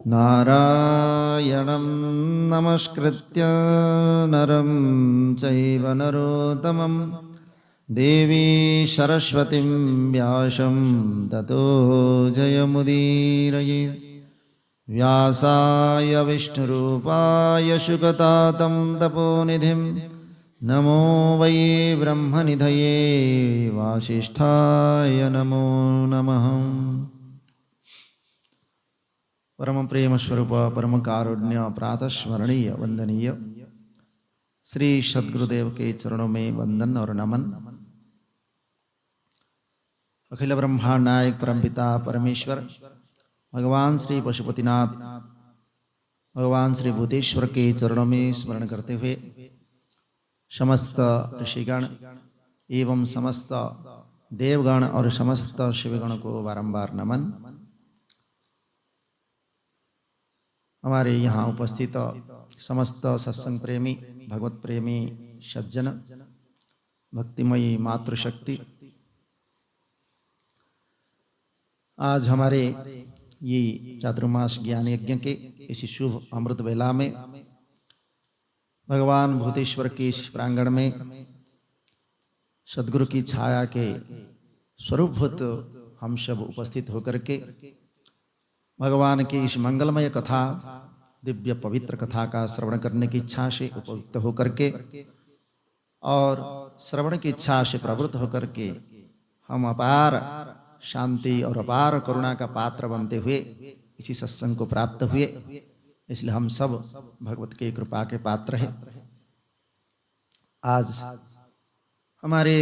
नारायणं नमस्कृत्य नरं चैव नरोत्तमं देवी सरस्वतीं व्यासं ततो जयमुदीरयेत्। व्यासाय विष्णुरूपाय शुकतातं तपोनिधिं नमो वै ब्रह्मनिधये वासिष्ठाय नमो नमः। परम प्रेम स्वरूप परम कारुण्य प्रातः स्मरणीय वंदनीय श्री सद्गुरुदेव के चरणों में वंदन और नमन। अखिल ब्रह्मांड नायक परमपिता परमेश्वर भगवान श्री पशुपतिनाथ भगवान श्री भूतेश्वर के चरणों में स्मरण करते हुए समस्त ऋषिगण एवं समस्त देवगण और समस्त शिवगण को बारंबार नमन। हमारे यहाँ उपस्थित समस्त सत्संग प्रेमी भगवत प्रेमी सज्जन भक्तिमयी मातृशक्ति, आज हमारे ये चातुर्मास ज्ञान यज्ञ के इसी शुभ अमृत वेला में भगवान भूतेश्वर के इस प्रांगण में सद्गुरु की छाया के स्वरूपभूत हम सब उपस्थित होकर के भगवान की इस मंगलमय कथा दिव्य पवित्र कथा का श्रवण करने की इच्छा से उपयुक्त होकर के और श्रवण की इच्छा से प्रवृत्त होकर के हम अपार शांति और अपार करुणा का पात्र बनते हुए इसी सत्संग को प्राप्त हुए। इसलिए हम सब भगवत के कृपा के पात्र हैं। आज हमारे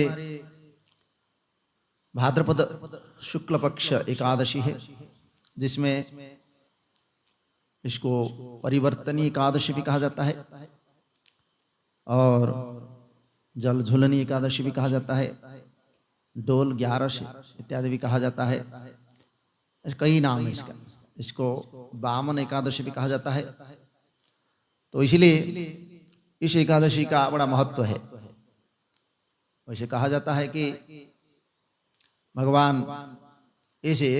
भाद्रपद शुक्ल पक्ष एकादशी है, जिसमें इसको परिवर्तनी एकादशी भी कहा जाता है और जल झूलनी एकादशी भी कहा जाता है, डोल 11 इत्यादि भी कहा जाता है। कई नाम है इसका। इसको वामन एकादशी भी कहा जाता है। तो इसलिए इस एकादशी का बड़ा महत्व है। वैसे कहा जाता है कि भगवान इसे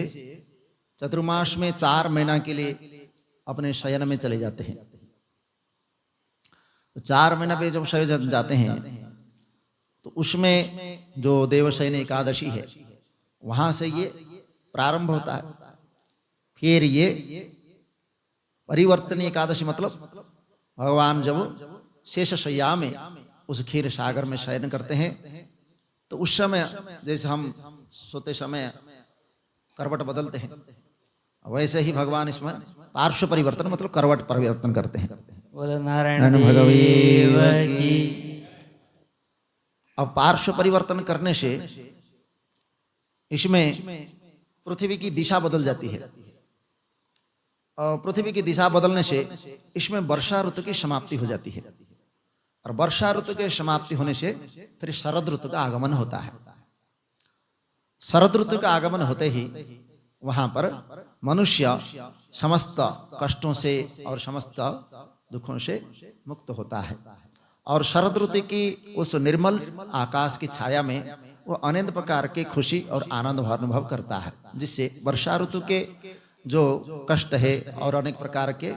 चतुर्मास में 4 महीना के लिए अपने शयन में चले जाते हैं। तो 4 महीना पे जब शयन जाते हैं तो उसमें जो देवशयन एकादशी है वहां से ये प्रारंभ होता है। फिर ये परिवर्तनीय एकादशी मतलब भगवान जब शेष शय्या में उस क्षीर सागर में शयन करते हैं तो उस समय जैसे हम सोते समय करवट बदलते हैं, वैसे ही भगवान इसमें पार्श्व परिवर्तन मतलब करवट परिवर्तन करते हैं। बोलो नारायण भगवीव की। अब पार्श्व परिवर्तन करने से इसमें पृथ्वी की दिशा बदल जाती है और पृथ्वी की दिशा बदलने से इसमें वर्षा ऋतु की समाप्ति हो जाती है और वर्षा ऋतु के समाप्ति होने से फिर शरद ऋतु का आगमन होता है। शरद ऋतु का आगमन होते ही वहां पर मनुष्य समस्त कष्टों से और समस्त दुखों से मुक्त होता है और शरद ऋतु की उस निर्मल आकाश की छाया में वो अनेक प्रकार के खुशी और आनंद अनुभव करता है, जिससे वर्षा ऋतु के जो कष्ट है और अनेक प्रकार के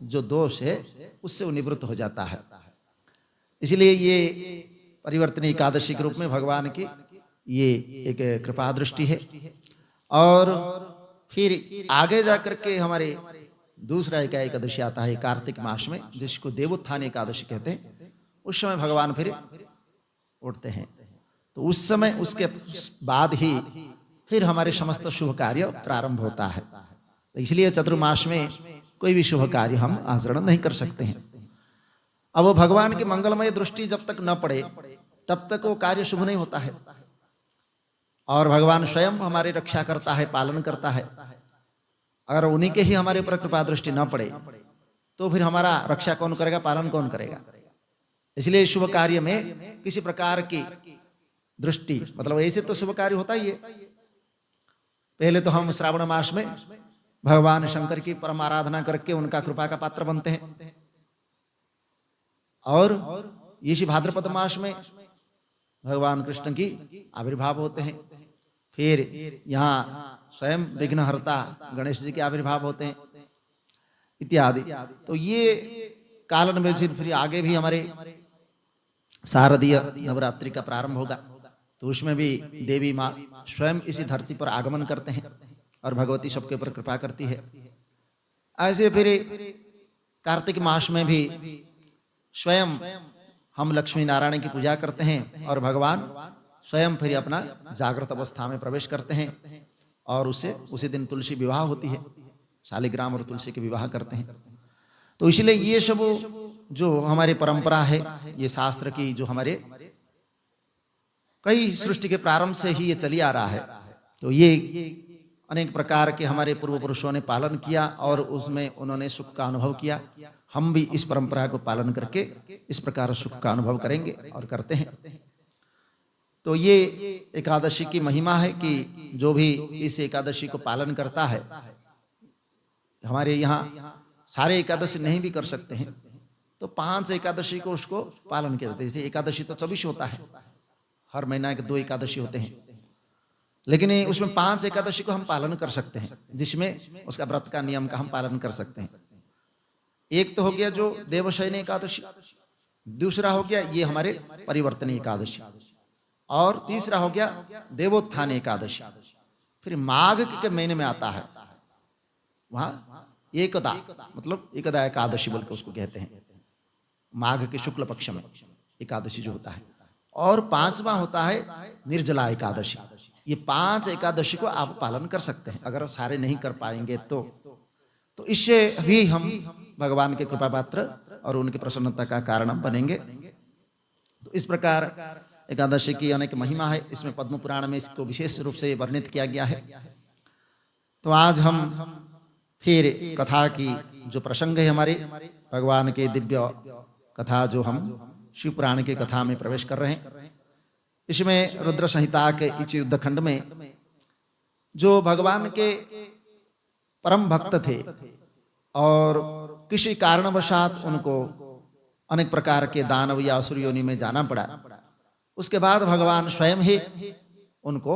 जो दोष है उससे वो निवृत्त हो जाता है। इसलिए ये परिवर्तनीय एकादशी के रूप में भगवान की ये एक कृपा दृष्टि है। और फिर आगे जाकर के हमारे दूसरा एक एकादशी आता है कार्तिक मास में, जिसको देवोत्थान एकादशी कहते हैं। उस समय भगवान फिर उठते हैं, तो उस समय उसके बाद ही फिर हमारे समस्त शुभ कार्य प्रारंभ होता है। इसलिए चतुर्मास में कोई भी शुभ कार्य हम आचरण नहीं कर सकते हैं। अब वो भगवान की मंगलमय दृष्टि जब तक न पड़े तब तक वो कार्य शुभ नहीं होता है और भगवान स्वयं हमारी रक्षा करता है, पालन करता है। अगर उन्हीं के ही हमारे ऊपर कृपा दृष्टि न पड़े तो फिर हमारा रक्षा कौन करेगा, पालन कौन करेगा। इसलिए शुभ कार्य में किसी प्रकार की दृष्टि मतलब ऐसे तो शुभ कार्य होता ही है। पहले तो हम श्रावण मास में भगवान शंकर की परम आराधना करके उनका कृपा का पात्र बनते हैं और इसी भाद्रपद मास में भगवान कृष्ण की आविर्भाव होते हैं। फिर यहाँ स्वयं विघ्नहर्ता गणेश जी के आविर्भाव होते हैं। इत्यादि। तो ये कालन में फिर आगे भी हमारे शारदीय नवरात्रि का प्रारंभ होगा, तो उसमें भी देवी माँ स्वयं इसी धरती पर आगमन करते हैं और भगवती सबके ऊपर कृपा करती है। ऐसे फिर कार्तिक मास में भी स्वयं हम लक्ष्मी नारायण की पूजा करते हैं और भगवान स्वयं फिर अपना जागृत अवस्था में प्रवेश करते हैं और उससे उसी दिन तुलसी विवाह होती है, शालिग्राम और तुलसी के विवाह करते हैं। तो इसलिए ये सब जो हमारी परंपरा है, ये शास्त्र की जो हमारे कई सृष्टि के प्रारंभ से ही ये चली आ रहा है, तो ये अनेक प्रकार के हमारे पूर्व पुरुषों ने पालन किया और उसमें उन्होंने सुख का अनुभव किया। हम भी इस परंपरा को पालन करके इस प्रकार सुख का अनुभव करेंगे और करते हैं। तो ये एकादशी की महिमा है कि जो भी इस एकादशी को पालन करता है, हमारे यहाँ सारे एकादशी नहीं भी कर सकते हैं, तो 5 एकादशी को उसको पालन किया जाता है। जैसे एकादशी तो 24 होता है, हर महीना के 2 एकादशी होते हैं, लेकिन उसमें 5 एकादशी को हम पालन कर सकते हैं, जिसमें उसका व्रत का नियम का हम पालन कर सकते हैं। एक तो हो गया जो देवशयनी एकादशी, दूसरा हो गया ये हमारे परिवर्तनी एकादशी, और तीसरा हो गया देवोत्थान एकादशी। फिर माघ के महीने में आता है, वहां एकदा मतलब एकदा एकादशी बोल के उसको कहते हैं, माघ के शुक्ल पक्ष में एकादशी जो होता है। और 5वां होता है निर्जला एकादशी। ये 5 एकादशी को आप पालन कर सकते हैं। अगर सारे नहीं कर पाएंगे तो इससे भी हम भगवान के कृपा पात्र और उनकी प्रसन्नता का कारण बनेंगे। तो इस प्रकार एकादशी की अनेक महिमा है, इसमें पद्म पुराण में इसको विशेष रूप से वर्णित किया गया है। तो आज हम फिर कथा की जो प्रसंग है हमारे भगवान के दिव्य कथा, जो हम शिव पुराण की कथा में प्रवेश कर रहे हैं। इसमें रुद्र संहिता के इस युद्ध खंड में जो भगवान के परम भक्त थे और किसी कारणवशात उनको अनेक प्रकार के दानव या असुर योनि में जाना पड़ा, उसके बाद भगवान स्वयं ही उनको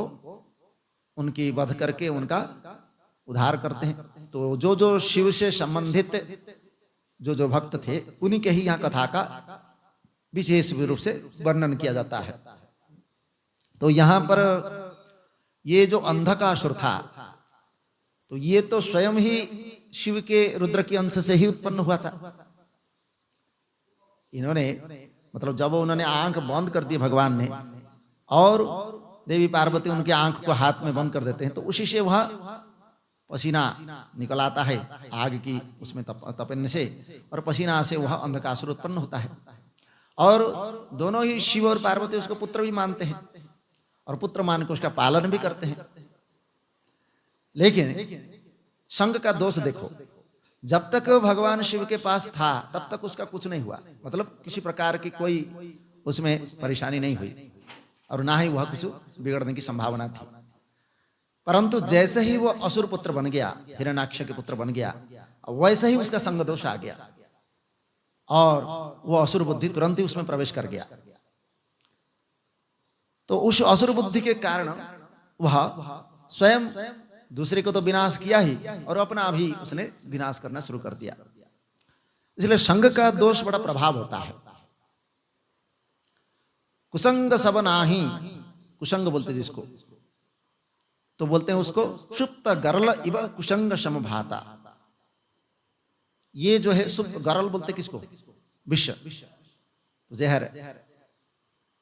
उनकी वध करके उनका उद्धार करते हैं। तो जो जो शिव से संबंधित जो जो भक्त थे, उन्हीं के ही यहाँ कथा का विशेष रूप से वर्णन किया जाता है। तो यहाँ पर ये जो अंधकासुर था, तो ये तो स्वयं ही शिव के रुद्र के अंश से ही उत्पन्न हुआ था। इन्होंने मतलब जब उन्होंने आंख बंद कर दी भगवान ने, और देवी पार्वती उनके आंख को हाथ में बंद कर देते हैं, तो उसी से वह पसीना निकल आता है आग की उसमें तपने से, और पसीना से वह अंधकासुर उत्पन्न होता है। और दोनों ही शिव और पार्वती उसको पुत्र भी मानते हैं और पुत्र मान के उसका पालन भी करते हैं। लेकिन संग का दोष देखो, जब तक भगवान शिव के पास था तब तक उसका कुछ नहीं हुआ, मतलब किसी प्रकार की कोई उसमें परेशानी नहीं हुई और ना ही वह कुछ बिगड़ने की संभावना थी। परंतु जैसे ही वो असुर पुत्र बन गया, हिरण्याक्ष के पुत्र बन गया, वैसे ही उसका संग दोष आ गया और वो असुर बुद्धि तुरंत ही उसमें प्रवेश कर गया। तो उस असुर बुद्धि के कारण वह स्वयं दूसरे को तो विनाश किया ही और अपना भी उसने विनाश करना शुरू कर दिया। इसलिए संग का दोष बड़ा प्रभाव होता है। कुसंग सब नाही, कुसंग बोलते जिसको, तो बोलते हैं उसको सुप्त गरल इव कुसंग समभाता। ये जो है सुप्त, गरल बोलते किसको, विष, तो जहर।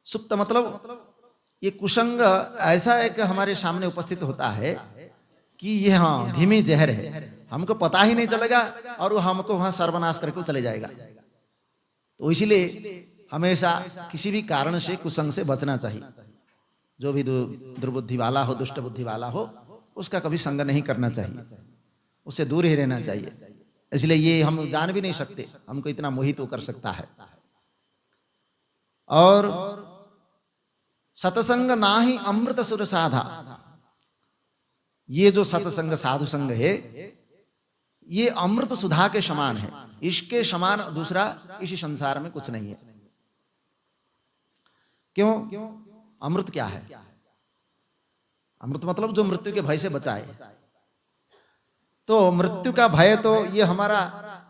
सुप्त मतलब ये कुसंग ऐसा एक हमारे सामने उपस्थित होता है कि ये हाँ धीमी जहर है, हमको पता ही नहीं चलेगा और वो हमको वहां सर्वनाश करके चले जाएगा। तो इसीलिए हमेशा किसी भी कारण से कुसंग से बचना चाहिए। जो भी दुर्बुद्धि वाला हो, दुष्ट बुद्धि वाला हो, उसका कभी संग नहीं करना चाहिए, उससे दूर ही रहना चाहिए। इसलिए ये हम जान भी नहीं सकते, हमको इतना मोहित कर सकता है। और सतसंग नाही अमृत सुर साधा, ये जो सत्संग साधु संग है ये अमृत सुधा के समान है, इसके समान दूसरा इस संसार में कुछ नहीं है। क्यों? अमृत क्या है? अमृत मतलब जो मृत्यु के भय से बचाए। तो मृत्यु का भय तो ये हमारा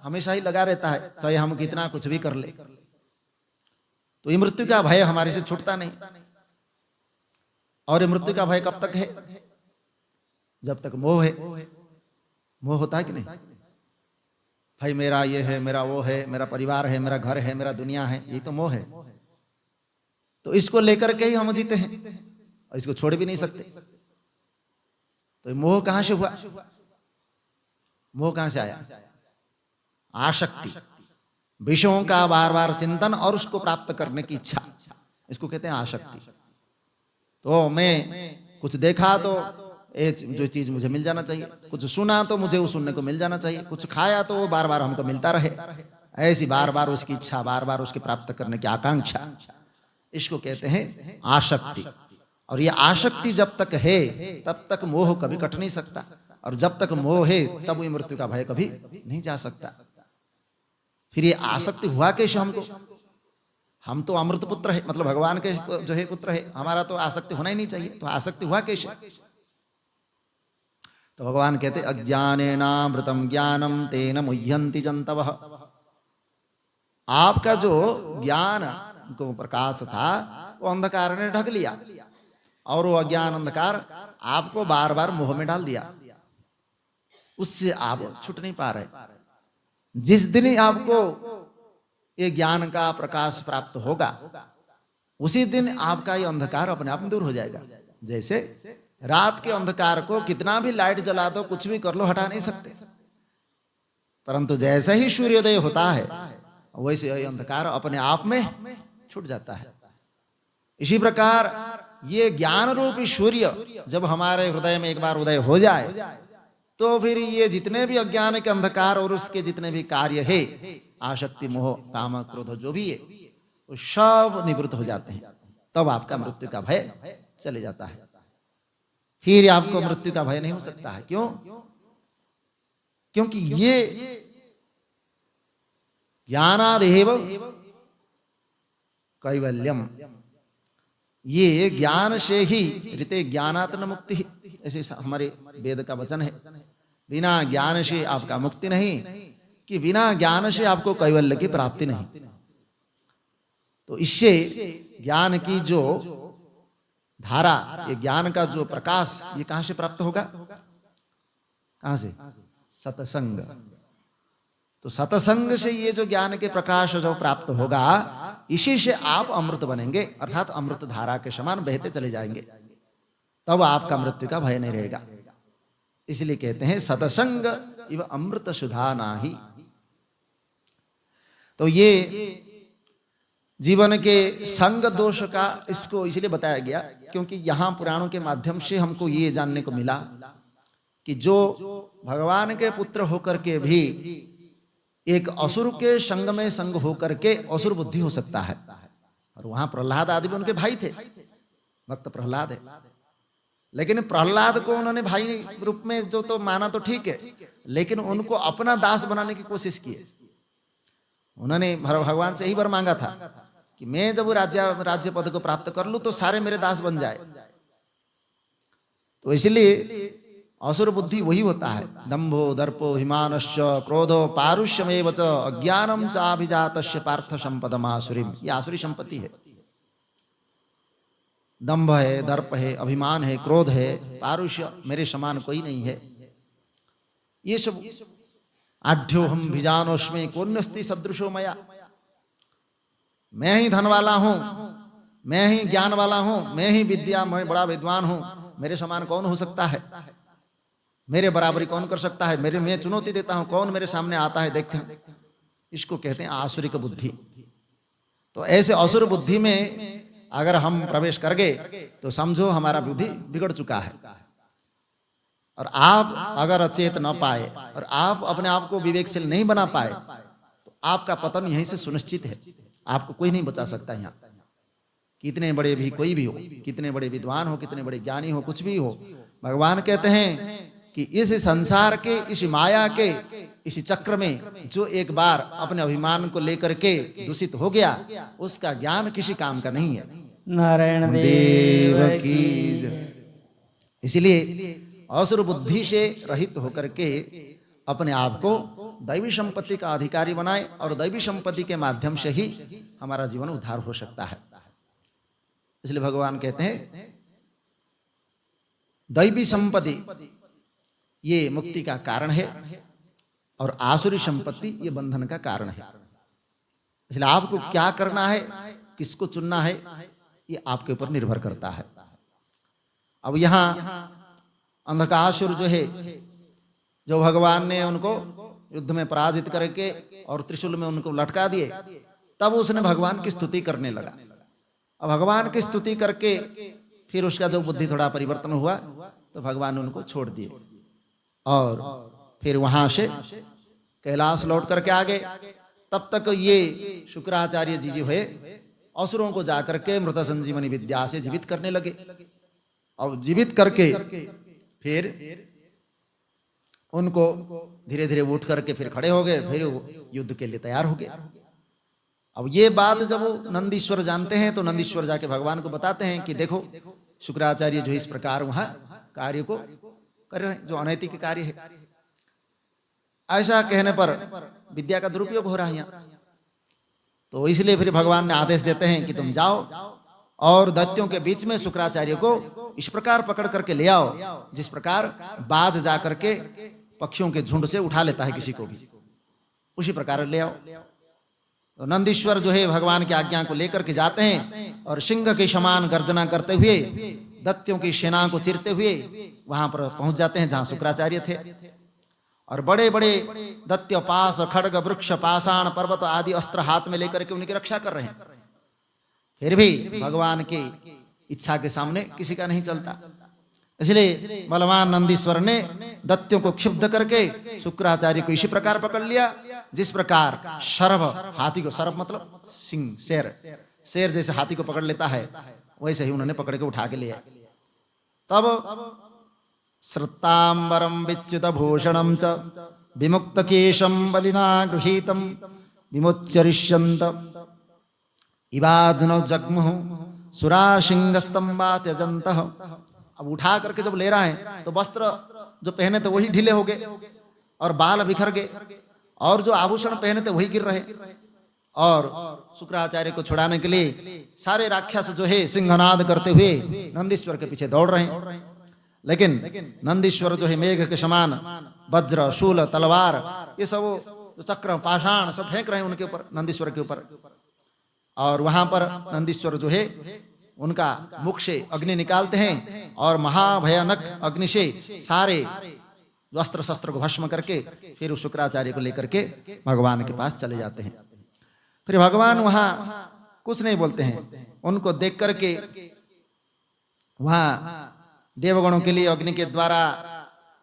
हमेशा ही लगा रहता है, चाहे हम कितना कुछ भी कर ले। तो ये मृत्यु का भय हमारे से छूटता नहीं। और ये मृत्यु का भय कब तक है? जब तक मोह है। मोह होता है कि नहीं? भाई मेरा ये है, मेरा वो है, मेरा परिवार है, मेरा घर है, मेरा दुनिया है, ये तो मोह है। तो इसको लेकर के ही हम जीते हैं और इसको छोड़ भी नहीं सकते। तो मोह कहां से हुआ? मोह कहां से आया? आसक्ति, विषयों का बार बार चिंतन और उसको प्राप्त करने की इच्छा, इसको कहते हैं आसक्ति। तो मैं कुछ देखा तो ये जो चीज मुझे मिल जाना चाहिए, कुछ सुना तो मुझे वो सुनने को मिल जाना चाहिए, कुछ खाया तो वो बार बार हमको मिलता रहे, ऐसी बार बार उसकी इच्छा, बार बार उसके प्राप्त करने की आकांक्षा, इसको कहते हैं आसक्ति। और ये आसक्ति जब तक है तब तक मोह कभी कट नहीं सकता, और जब तक मोह है तब ये मृत्यु का भय कभी नहीं जा सकता। फिर ये आसक्ति हुआ कैसे हमको? हम तो अमृत पुत्र है, मतलब भगवान के जो है पुत्र है, हमारा तो आसक्ति होना ही नहीं चाहिए। तो आसक्ति हुआ कैसे? तो भगवान कहते अज्ञानेनामृतम ज्ञानम तेन मुह्यन्ति जन्तवः। आपका जो ज्ञान को प्रकाश था वो अंधकार ने ढक लिया, और वो अज्ञान अंधकार आपको बार बार मोह में डाल दिया, उससे आप छूट नहीं पा रहे। जिस दिन ही आपको ये ज्ञान का प्रकाश प्राप्त होगा उसी दिन आपका ये अंधकार अपने आप दूर हो जाएगा। जैसे रात के अंधकार को कितना भी लाइट जला दो, कुछ भी कर लो, हटा नहीं सकते, परंतु जैसे ही सूर्योदय होता है वैसे ये अंधकार अपने आप में छूट जाता है। इसी प्रकार ये ज्ञान रूपी सूर्य जब हमारे हृदय में एक बार उदय हो जाए तो फिर ये जितने भी अज्ञान के अंधकार और उसके जितने भी कार्य है, आसक्ति, मोह, काम, क्रोध जो भी है, वो सब निवृत्त हो जाते हैं। तब आपका मृत्यु का भय चले जाता है। फिर आपको मृत्यु का भय नहीं हो सकता है। क्यों? क्योंकि ये ज्ञानादेव कैवल्यम, ये ज्ञान से ही ऋते ज्ञानात् न मुक्ति, ऐसे हमारे वेद का वचन है। बिना ज्ञान से आपका मुक्ति नहीं, कि बिना ज्ञान से आपको कैवल्य की प्राप्ति नहीं। तो इससे ज्ञान की जो धारा, ये ज्ञान का जो प्रकाश, ये कहां से प्राप्त होगा? कहां से? सत्संग। तो सत्संग से ये जो ज्ञान के प्रकाश जो प्राप्त होगा, इसी से आप अमृत बनेंगे, अर्थात अमृत धारा के समान बहते चले जाएंगे। तब आपका मृत्यु का भय नहीं रहेगा। इसलिए कहते हैं सत्संग इव अमृत सुधा नाही। तो ये जीवन के संग दोष का इसको इसलिए बताया गया क्योंकि यहाँ पुराणों के माध्यम से हमको ये जानने को मिला कि जो भगवान के पुत्र होकर के भी एक असुर के संग में संग होकर के असुर बुद्धि हो सकता है। और वहां प्रहलाद आदि भी उनके भाई थे, भक्त प्रहलाद है, लेकिन प्रहलाद को उन्होंने भाई रूप में जो तो माना तो ठीक है, लेकिन उनको अपना दास बनाने की कोशिश की। उन्होंने भगवान से ही वर मांगा था कि मैं जब राज्य पद को प्राप्त कर लूं तो सारे मेरे दास बन जाए। तो इसलिए असुर बुद्धि वही होता है, दंभो दर्पो हिमानश्च क्रोधो पारुष्यमेव च अज्ञानम चाभिजातस्य पार्थ संपदमासुरीम। ये आसुरी संपत्ति है। दंभ है, दर्प है, अभिमान है, क्रोध है, पारुष्य, मेरे समान कोई नहीं है, ये सब। आढ्यो हम भिजानोस्मि कोन्यस्ति सदृशो मया। मैं ही धन वाला हूं, मैं ही ज्ञान वाला हूं, मैं ही विद्या, मैं बड़ा विद्वान हूं, मेरे समान कौन हो सकता है, मेरे बराबरी कौन कर सकता है, मेरे मैं चुनौती देता हूं, कौन मेरे सामने आता है, देखते हैं। इसको कहते हैं आसुरिक बुद्धि। तो ऐसे असुर बुद्धि में अगर हम प्रवेश कर गए तो समझो हमारा बुद्धि बिगड़ चुका है। और आप अगर अचेत न पाए और आप अपने आप को विवेकशील नहीं बना पाए तो आपका पतन यहीं से सुनिश्चित है। आपको कोई नहीं बचा सकता। यहाँ कितने बड़े भी कोई भी हो, कितने बड़े विद्वान हो, कितने बड़े ज्ञानी हो, कुछ भी हो, भगवान कहते हैं कि इस संसार के, इस माया के, इस चक्र में जो एक बार अपने अभिमान को लेकर के दूषित हो गया, उसका ज्ञान किसी काम का नहीं है। नारायण देव की। इसलिए असुर बुद्धि से रहित होकर के अपने आप को दैवी संपत्ति का अधिकारी बनाए और दैवी संपत्ति के माध्यम से ही हमारा जीवन उद्धार हो सकता है। इसलिए भगवान कहते हैं दैवी संपत्ति ये मुक्ति का कारण है और आसुरी संपत्ति ये बंधन का कारण है। इसलिए आपको क्या करना है, किसको चुनना है, ये आपके ऊपर निर्भर करता है। अब यहाँ अंधकासुर जो है, जो भगवान ने उनको युद्ध में पराजित करके और त्रिशूल में उनको लटका दिए, तब उसने भगवान की स्तुति करने लगा। अब भगवान की स्तुति करके फिर उसका जो बुद्धि थोड़ा परिवर्तन हुआ तो भगवान ने उनको छोड़ दिए और फिर वहां से कैलाश लौट करके आ गए। तब तक ये शुक्राचार्य जी जो है असुरों को जाकर के मृत संजीवनी विद्या से जीवित करने लगे और जीवित करके फिर उनको धीरे धीरे उठ करके फिर खड़े हो गए, फिर युद्ध के लिए तैयार हो गए। अब ये बात जब नंदीश्वर जानते हैं तो नंदीश्वर जाके भगवान को बताते हैं कि देखो शुक्राचार्य जो इस प्रकार वहां कार्य को कर रहे हैं, जो अनैतिक कार्य है। ऐसा कहने पर विद्या का दुरुपयोग हो रहा है यहाँ। तो इसलिए फिर भगवान ने आदेश देते हैं कि तुम जाओ और दैत्यों के बीच में शुक्राचार्य को इस प्रकार पकड़ करके ले आओ जिस प्रकार बाज जा करके पक्षियों के झुंड से उठा लेता है किसी को भी, उसी प्रकार ले आओ। तो नंदीश्वर जो है भगवान की आज्ञा को लेकर के जाते हैं और सिंह के समान गर्जना करते हुए दैत्यों की सेना को चिरते हुए वहां पर पहुंच जाते हैं जहां शुक्राचार्य थे। और बड़े बड़े दैत्य पास खड्ग वृक्ष पाषाण पर्वत आदि अस्त्र हाथ में लेकर के उनकी रक्षा कर रहे हैं। फिर भी भगवान की इच्छा के सामने किसी का नहीं चलता। इसलिए बलवान नंदीश्वर ने दैत्यों को क्षिप्त करके शुक्राचार्य को इसी प्रकार पकड़ लिया जिस प्रकार शरभ हाथी को, शरभ मतलब सिंह, शेर जैसे हाथी को पकड़ लेता है वैसे ही उन्होंने पकड़ के उठा के लिया। तब श्रुतांबरम विच्युत भूषणम च विमुक्त केशम बलिना गृहीतम विमुच्यरिष्यन्त इवाजुन जग्मुः सुरा सिंहस्तंबा त्यजन्तः। अब उठा करके जब ले रहा है तो वस्त्र जो पहने थे वही ढीले हो गए और बाल बिखर गए और जो आभूषण पहने थे वही गिर रहे। और शुक्राचार्य को छुड़ाने के लिए सारे राक्षस जो है सिंहनाद करते हुए नंदीश्वर के पीछे दौड़ रहे हैं। लेकिन नंदीश्वर जो है मेघ के समान वज्र शूल तलवार ये सब जो चक्र पाषाण सब फेंक रहे हैं उनके ऊपर, नंदीश्वर के ऊपर। और वहां पर नंदीश्वर जो है उनका मुख से अग्नि निकालते हैं और महाभयानक अग्नि से सारे अस्त्र शस्त्र को भस्म करके फिर उस शुक्राचार्य को लेकर के भगवान के पास चले जाते हैं। फिर भगवान वहां कुछ नहीं बोलते हैं, उनको देख करके वहां देवगणों के लिए अग्नि के द्वारा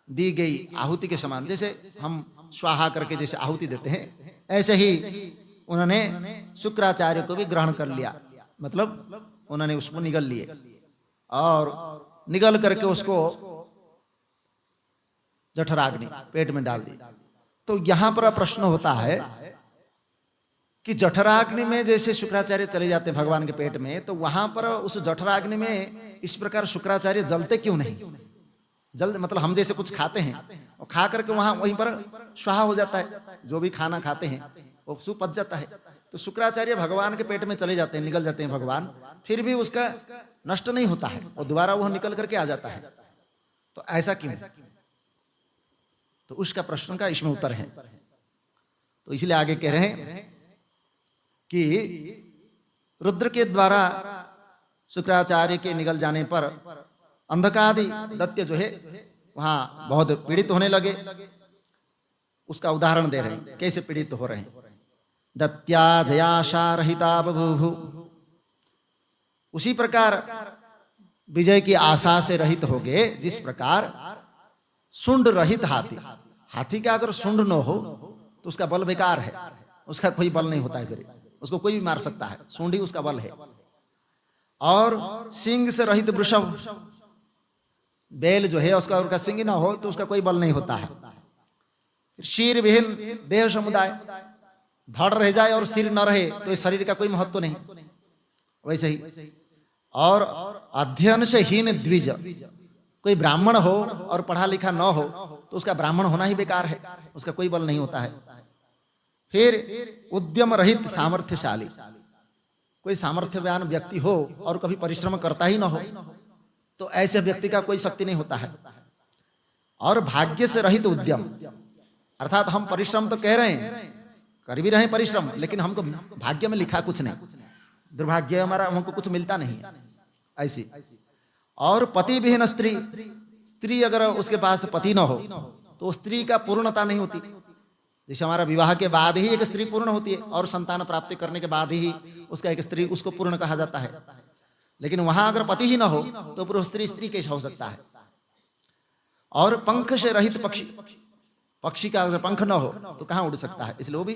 दी गई आहुति के समान, जैसे हम स्वाहा करके जैसे आहुति देते हैं ऐसे ही उन्होंने शुक्राचार्य को भी ग्रहण कर लिया। मतलब उन्होंने उसको निगल लिए और निगल करके उसको जठराग्नि पेट में डाल दी। तो यहां पर प्रश्न होता है कि जठराग्नि में जैसे शुक्राचार्य चले जाते हैं भगवान के पेट में, तो वहां पर उस जठराग्नि में इस प्रकार शुक्राचार्य जलते क्यों नहीं? जल मतलब हम जैसे कुछ खाते हैं और खा करके वहां वहीं पर स्वाहा हो जाता है, जो भी खाना खाते हैं वो सुपच जाता है। तो शुक्राचार्य भगवान के पेट में चले जाते हैं, निकल जाते हैं भगवान, फिर भी उसका नष्ट नहीं होता है और दोबारा वह निकल करके आ जाता है। तो ऐसा क्यों? तो उसका प्रश्न का इसमें उत्तर है। तो इसलिए आगे कह रहे हैं कि रुद्र के द्वारा शुक्राचार्य के निकल जाने पर अंधकादि दैत्य जो है वहां बहुत पीड़ित होने लगे। उसका उदाहरण दे रहे हैं कैसे पीड़ित हो रहे हैं। दत्या जयाशा रहिता बभूभु, उसी प्रकार विजय की आशा से रहित हो गए जिस प्रकार सुंड रहित हाथी, हाथी का अगर सुंड न हो तो उसका बल बेकार है, उसका कोई बल नहीं होता है, फिर उसको कोई भी मार सकता है, सूंड ही उसका बल है। और सिंह से रहित वृषभ, बैल जो है उसका सिंह ना हो तो उसका कोई बल नहीं होता है। शीर विहीन देह समुदाय, धड़ रह जाए और सिर न रहे तो इस शरीर का कोई महत्व नहीं, वैसे ही। और अध्ययन से हीन द्विज, कोई ब्राह्मण हो और पढ़ा लिखा न हो तो उसका ब्राह्मण होना ही बेकार है, उसका कोई बल नहीं होता है। फिर उद्यम रहित सामर्थ्यशाली, कोई सामर्थ्यवान व्यक्ति हो और कभी परिश्रम करता ही ना हो तो ऐसे व्यक्ति का कोई शक्ति नहीं होता है। और भाग्य से रहित उद्यम, अर्थात हम परिश्रम तो कह रहे हैं, कर भी रहे हैं परिश्रम, लेकिन हमको भाग्य में लिखा कुछ नहीं, दुर्भाग्य हमारा, हमको कुछ मिलता नहीं है ऐसी। और पति विहीन स्त्री, स्त्री अगर उसके पास पति न हो तो स्त्री का पूर्णता नहीं होती। जैसे हमारा विवाह के बाद ही एक स्त्री पूर्ण होती है और संतान प्राप्ति करने के बाद ही उसका एक स्त्री, उसको पूर्ण कहा जाता है। लेकिन वहां अगर पति ही ना हो तो पुरुष स्त्री, स्त्री कैसे हो सकता है। और पंख से रहित पक्षी, पक्षी का अगर पंख ना हो तो कहां उड़ सकता है, इसलिए वो भी।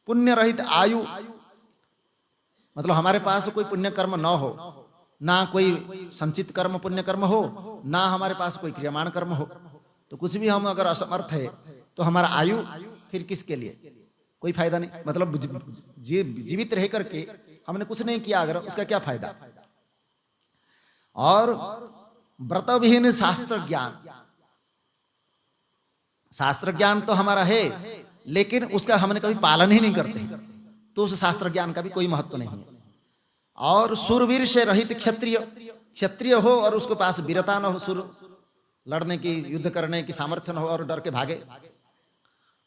पुण्य रहित आयु, मतलब हमारे पास कोई पुण्य कर्म ना हो, ना कोई संचित कर्म पुण्य कर्म हो, ना हमारे पास कोई क्रियमाण कर्म हो, तो कुछ भी हम अगर असमर्थ है तो हमारा आयु फिर किसके लिए, कोई फायदा नहीं। मतलब जीवित रह करके हमने कुछ नहीं किया अगर, उसका क्या फायदा। और व्रत विहीन शास्त्र ज्ञान, शास्त्र ज्ञान तो हमारा है लेकिन उसका हमने कभी पालन ही नहीं करते तो उस शास्त्र ज्ञान का भी कोई महत्व नहीं है। और सुरवीर से रहित क्षत्रिय, क्षत्रिय हो और उसके पास वीरता न हो, सुर लड़ने की, युद्ध करने की सामर्थ्य न हो और डर के भागे,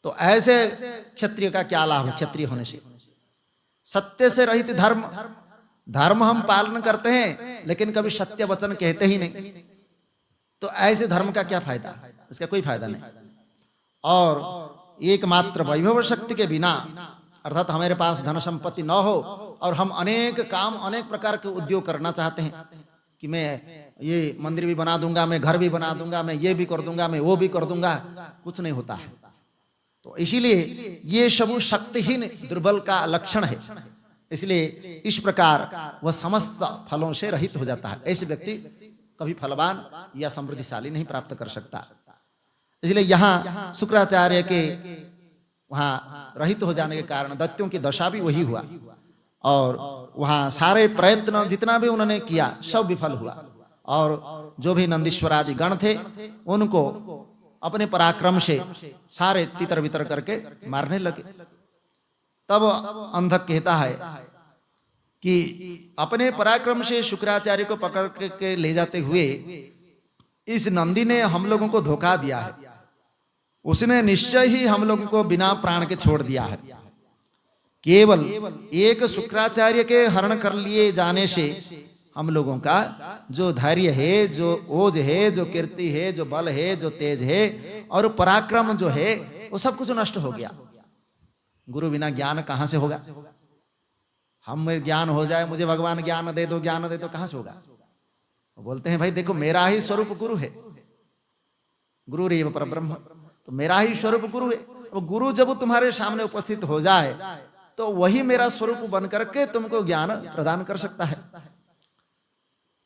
तो ऐसे क्षत्रिय का क्या लाभ है क्षत्रिय होने से। सत्य से रहित धर्म, धर्म हम पालन करते हैं लेकिन कभी सत्य वचन कहते ही नहीं, तो ऐसे धर्म का क्या फायदा, इसका कोई फायदा नहीं। और एकमात्र वैभव शक्ति के बिना, अर्थात हमारे पास धन संपत्ति न हो और हम अनेक काम, अनेक प्रकार के उद्योग करना चाहते हैं कि मैं ये मंदिर भी बना दूंगा, मैं घर भी बना दूंगा, मैं ये भी कर दूंगा, मैं वो भी कर दूंगा, कुछ नहीं होता है। तो इसीलिए ये सब शक्तिहीन दुर्बल का लक्षण है। इसलिए इस प्रकार वह समस्त फलों से रहित हो जाता है। ऐसे व्यक्ति कभी फलवान या समृद्धिशाली नहीं प्राप्त कर सकता। इसलिए यहाँ शुक्राचार्य के वहां रहित हो जाने के कारण दैत्यों की दशा भी वही हुआ और वहां सारे प्रयत्न जितना भी उन्होंने किया सब विफल हुआ। और जो भी नंदीश्वर आदि गण थे उनको अपने पराक्रम से सारे तितर बितर करके मारने लगे। तब अंधक कहता है कि अपने पराक्रम से शुक्राचार्य को पकड़ के ले जाते हुए इस नंदी ने हम लोगों को धोखा दिया है, उसने निश्चय ही हम लोगों को बिना प्राण के छोड़ दिया है। केवल एक शुक्राचार्य के हरण कर लिए जाने से हम लोगों का जो धैर्य है, जो ओज है, जो कीर्ति है, जो बल है, जो तेज है और पराक्रम जो है वो सब कुछ नष्ट हो गया। गुरु बिना ज्ञान कहां से होगा। हम में ज्ञान हो जाए, मुझे भगवान ज्ञान दे दो, ज्ञान दे दो, कहां से होगा। वो बोलते हैं भाई देखो मेरा ही स्वरूप गुरु है, गुरु रे परब्रह्म, तो मेरा ही स्वरूप गुरु है। वो गुरु जब तुम्हारे सामने उपस्थित हो जाए तो वही मेरा स्वरूप बन करके तुमको ज्ञान प्रदान कर सकता है,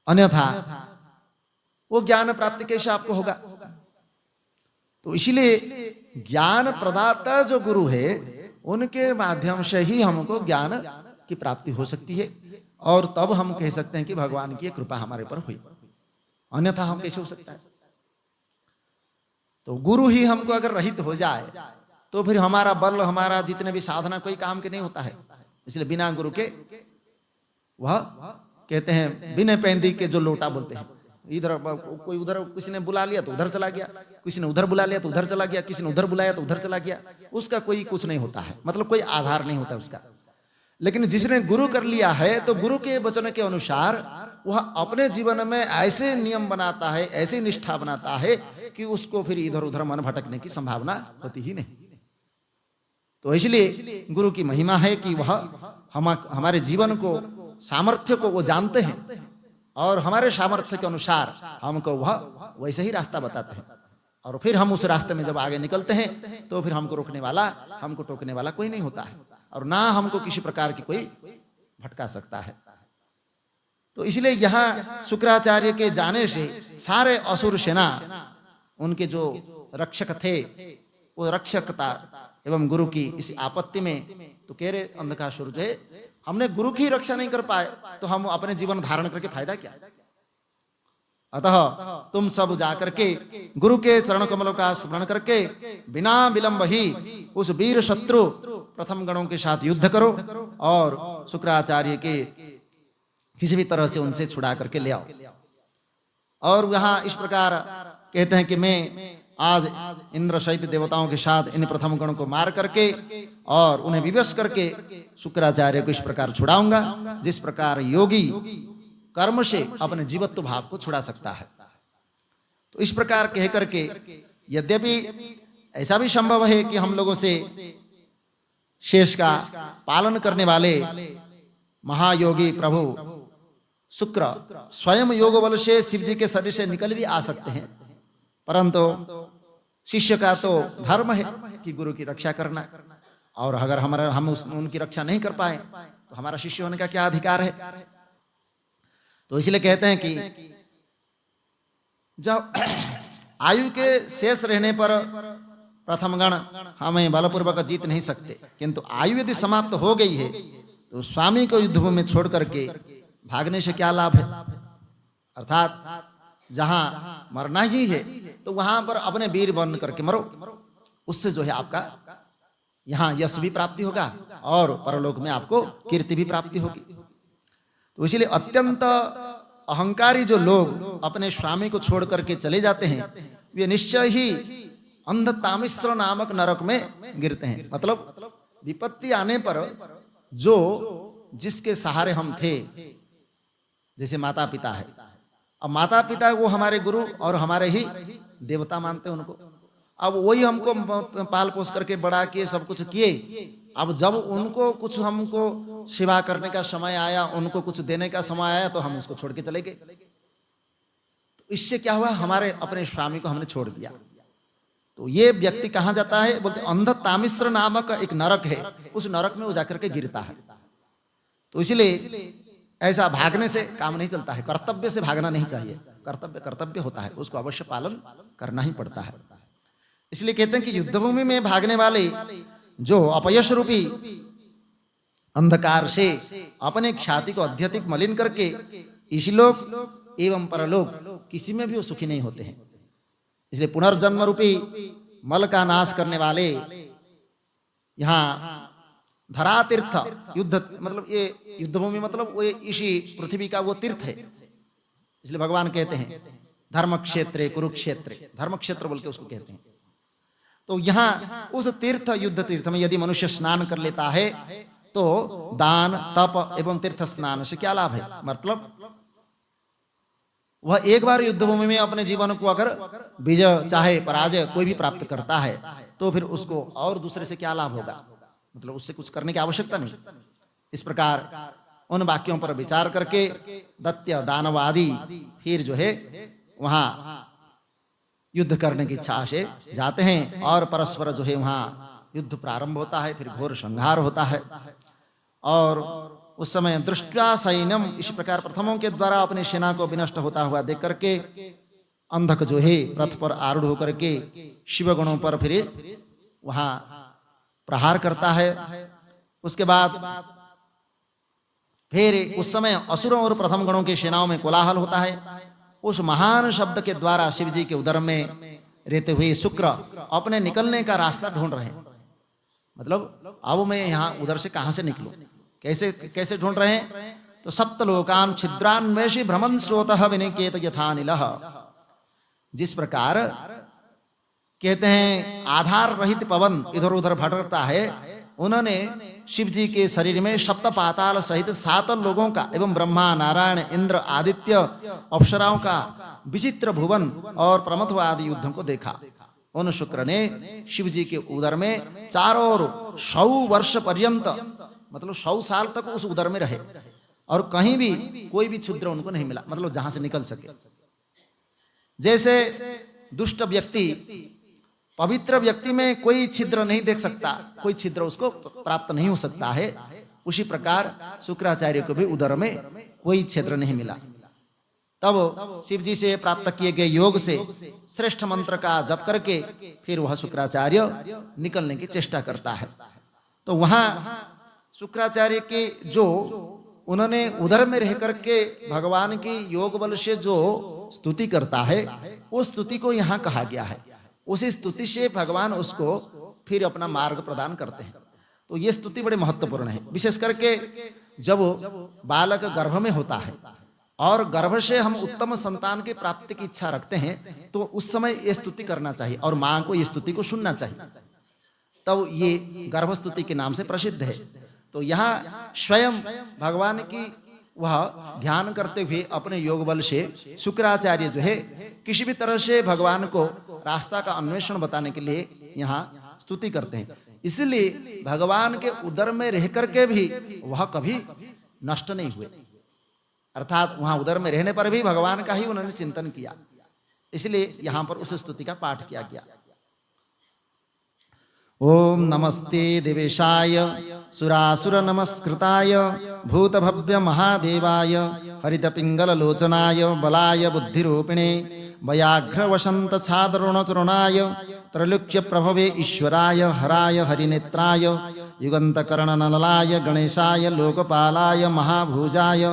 अन्यथा वो ज्ञान प्राप्ति कैसे आपको होगा। तो इसीलिए ज्ञान प्रदाता जो गुरु है उनके माध्यम से ही हमको ज्ञान की प्राप्ति हो सकती है और तब हम कह सकते हैं कि भगवान की कृपा हमारे पर हुई, अन्यथा हम कैसे हो सकता है। तो गुरु ही हमको अगर रहित हो जाए तो फिर हमारा बल, हमारा जितने भी साधना कोई काम के नहीं होता है। इसलिए बिना गुरु के वह कहते हैं बिना पेंदी के जो लोटा बोलते हैं, इधर कोई उधर किसी ने बुला लिया तो उधर चला गया, किसी ने उधर बुला लिया तो उधर चला गया, किसी ने उधर बुलाया तो उधर चला गया, उसका कोई कुछ नहीं होता है, मतलब कोई आधार नहीं होता उसका। लेकिन जिसने गुरु कर लिया है तो गुरु के वचन के अनुसार वह अपने जीवन में ऐसे नियम बनाता है, ऐसे निष्ठा बनाता है कि उसको फिर इधर उधर मन भटकने की संभावना होती ही नहीं। तो इसलिए गुरु की महिमा है कि वह हमारे जीवन को, सामर्थ्य को वो जानते हैं और हमारे सामर्थ्य के अनुसार हमको वह वैसे ही रास्ता बताते हैं। और फिर हम उस रास्ते में जब आगे निकलते हैं तो फिर हमको रोकने वाला, हमको टोकने वाला कोई नहीं होता है और ना हमको किसी प्रकार की कोई भटका सकता है। तो इसलिए यहाँ शुक्राचार्य के जाने से सारे असुर सेना, उनके जो रक्षक थे वो रक्षकता एवं गुरु की इस आपत्ति में तो कह रहे अंधकासुर जो है हमने गुरु की रक्षा नहीं कर पाए तो हम अपने जीवन धारण करके फायदा क्या। अतः तुम सब जाकर के गुरु के चरण कमलों का स्मरण करके बिना विलंब ही उस वीर शत्रु प्रथम गणों के साथ युद्ध करो और शुक्राचार्य के किसी भी तरह से उनसे छुड़ा करके ले आओ। और वहां इस प्रकार कहते हैं कि मैं आज इंद्र सहित देवताओं के साथ इन प्रथम गणों को मार करके और उन्हें विवश करके शुक्राचार्य को इस प्रकार छुड़ाऊंगा जिस प्रकार योगी कर्म से अपने जीवत्व भाव को छुड़ा सकता है। तो इस प्रकार कह करके यद्यपि ऐसा भी संभव है कि हम लोगों से शेष का पालन करने वाले महायोगी प्रभु शुक्र स्वयं योग बल से शिव जी के शरीर से निकल भी आ सकते हैं, परंतु शिष्य का तो धर्म है कि गुरु की रक्षा करना, और अगर हम उनकी रक्षा नहीं कर पाए तो हमारा शिष्य होने का क्या अधिकार है। तो इसलिए कहते हैं कि जब आयु के शेष रहने पर प्रथम गण हमें बलपूर्वक जीत नहीं सकते, किंतु आयु यदि समाप्त हो गई है तो स्वामी को युद्धभूमि में छोड़ करके भागने से क्या लाभ है। अर्थात जहां मरना ही है तो वहां पर अपने वीर बन करके मरो, उससे जो है आपका यहाँ यश भी प्राप्ति होगा और परलोक में आपको कीर्ति भी प्राप्ति होगी। तो इसलिए अत्यंत अहंकारी जो लोग अपने स्वामी को छोड़ करके चले जाते हैं वे निश्चय ही अंधतामिश्र नामक नरक में गिरते हैं। मतलब विपत्ति आने पर जो जिसके सहारे हम थे, जैसे माता पिता है, अब माता पिता वो हमारे गुरु और हमारे ही देवता मानते हैं उनको, अब वही हमको पाल पोस करके बड़ा किए सब कुछ किए, अब जब उनको कुछ हमको सेवा करने का समय आया, उनको कुछ देने का समय आया तो हम उसको छोड़ के चले गए। तो इससे क्या हुआ, हमारे अपने स्वामी को हमने छोड़ दिया। तो ये व्यक्ति कहाँ जाता है, बोलते अंधतामिश्र नामक एक नरक है, उस नरक में वो जाकर के गिरता है। तो इसलिए ऐसा भागने से काम नहीं चलता है, कर्तव्य से भागना नहीं चाहिए। कर्तव्य होता है, उसको अवश्य पालन करना ही पड़ता है। इसलिए कहते हैं कि युद्धभूमि में भागने वाले जो अपयश रूपी अंधकार से अपने ख्याति को अत्यधिक मलिन करके इहलोक एवं परलोक किसी में भी वो सुखी नहीं होते हैं। इसलिए पुनर्जन्म रूपी मल का नाश करने वाले यहाँ धरा तीर्थ युद्ध, मतलब ये युद्धभूमि मतलब वो इसी पृथ्वी का वो तीर्थ है। इसलिए भगवान कहते हैं धर्म क्षेत्र कुरुक्षेत्र, धर्म क्षेत्र बोल के उसको कहते हैं। तो यहाँ उस तीर्थ युद्ध तीर्थ में यदि मनुष्य स्नान कर लेता है तो दान तप एवं तीर्थ स्नान से क्या लाभ है। मतलब वह एक बार युद्धभूमि में अपने जीवन को अगर विजय चाहे पराजय कोई भी प्राप्त करता है तो फिर उसको और दूसरे से क्या लाभ होगा, मतलब उससे कुछ करने की आवश्यकता नहीं। इस प्रकार उन वाक्यों पर विचार करके दैत्य दानव आदि फिर जो है वहां युद्ध करने की इच्छा से जाते हैं और परस्पर जो है वहां युद्ध प्रारंभ होता है, फिर घोर संहार होता है। और उस समय दृष्ट्या सैन्यम, इस प्रकार प्रथमों के द्वारा अपनी सेना को विनष्ट होता हुआ देख करके अंधक जो है रथ पर आरूढ़ होकर के शिव गणों पर फिर वहां प्रहार करता है। उसके बाद फिर उस समय असुरों और प्रथम गणों की सेनाओं में कोलाहल होता है। उस महान शब्द के द्वारा शिव जी के उदर में रहते हुए शुक्र अपने निकलने का रास्ता ढूंढ रहे हैं। मतलब अब मैं यहाँ उधर से कहां से निकलूं, कैसे ढूंढ रहे हैं। तो सप्तलोकान छिद्रान्वेषी भ्रमण स्वतः विनिकेत यथानिलः, जिस प्रकार कहते हैं आधार रहित पवन इधर उधर भटकता है, उन्होंने शिव जी के शरीर में सप्त पाताल सहित 7 लोगों का एवं ब्रह्मा नारायण इंद्र आदित्य अप्सराओं का विचित्र भुवन और प्रमथु आदि युद्धों को देखा। उन शुक्र ने शिव जी के उदर में चारों ओर 100 वर्ष पर्यंत, मतलब 100 साल तक उस उदर में रहे और कहीं भी कोई भी छिद्र उनको नहीं मिला, मतलब जहां से निकल सके। जैसे दुष्ट व्यक्ति पवित्र व्यक्ति में कोई छिद्र नहीं देख सकता, कोई छिद्र उसको प्राप्त नहीं हो सकता है, उसी प्रकार शुक्राचार्य को भी उदर में कोई छिद्र नहीं मिला। तब शिव जी से प्राप्त किए गए योग से श्रेष्ठ मंत्र का जप करके फिर वह शुक्राचार्य निकलने की चेष्टा करता है। तो वहां शुक्राचार्य के जो उन्होंने उदर में रह करके भगवान की योग बल से जो स्तुति करता है, उस स्तुति को यहाँ कहा गया है। उसी स्तुति से भगवान उसको फिर अपना मार्ग प्रदान करते हैं। तो ये स्तुति बड़े महत्वपूर्ण है, विशेष करके जब बालक गर्भ में होता है और गर्भ से हम उत्तम संतान की प्राप्ति की इच्छा रखते हैं, तो उस समय ये स्तुति करना चाहिए और माँ को ये स्तुति को सुनना चाहिए। तब ये गर्भ स्तुति के नाम से प्रसिद्ध है। तो यहाँ स्वयं भगवान की वह ध्यान करते हुए अपने योग बल से शुक्राचार्य जो है किसी भी तरह से भगवान को रास्ता का अन्वेषण बताने के लिए यहाँ स्तुति करते हैं। इसलिए भगवान के उदर में रह करके भी वह कभी नष्ट नहीं हुए, अर्थात वहां उदर में रहने पर भी भगवान का ही उन्होंने चिंतन किया, इसलिए यहां पर उस स्तुति का पाठ किया गया। ओम नमस्ते देवेशाय सुरासुर नमस्कृताय भूत भव्य महादेवाय हरित पिंगल लोचनाय बलाय बुद्धिरूपिणे व्याघ्र वसंत छादरुण चरुणाय त्रैलोक्य प्रभवे ईश्वराय हराय हरिनेत्राय युगंत कर्ण नललाय गणेशाय लोकपालाय महाभुजाय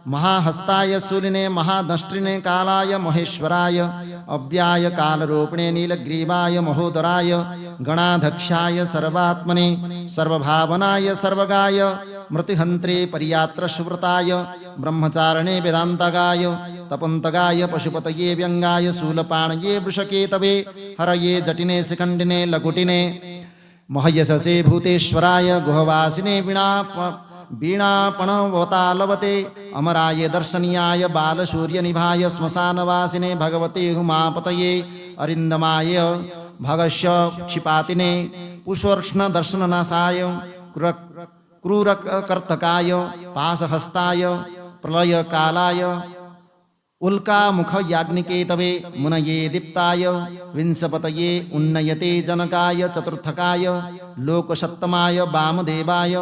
महाहस्ताय शूलिने महादष्ट्रिने कालाय महेश्वराय अव्याय कालरूपिणे नीलग्रीवाय महोदराय गणाध्यक्षाय सर्वात्मने सर्वभावनाय सर्वगाय मृतिहंत्रे परियात्र सुव्रताय ब्रह्मचारिणे वेदांतगाय तपंतगाय पशुपतये व्यंगाय शूलपाणये वृषकेतवे हरये जटिने शिखंडिने लकुटिने महयशसे भूतेश्वराय गुहवासिने वीणापणवतालवते अमराय दर्शनीयाय बालसूर्यनिभाय श्मशानवासिने भगवते उमापतये अरिन्दमाय भगस्य क्षिपातिने पुष्वर्ष्ण दर्शननाशाय क्रूरकर्तकाय पाशहस्ताय प्रलयकालाय उल्का मुख याज्ञिकेतवे मुनये दीप्ताय विंशपतये उन्नयते जनकाय चतुर्थकाय लोकसत्तमाय वामदेवाय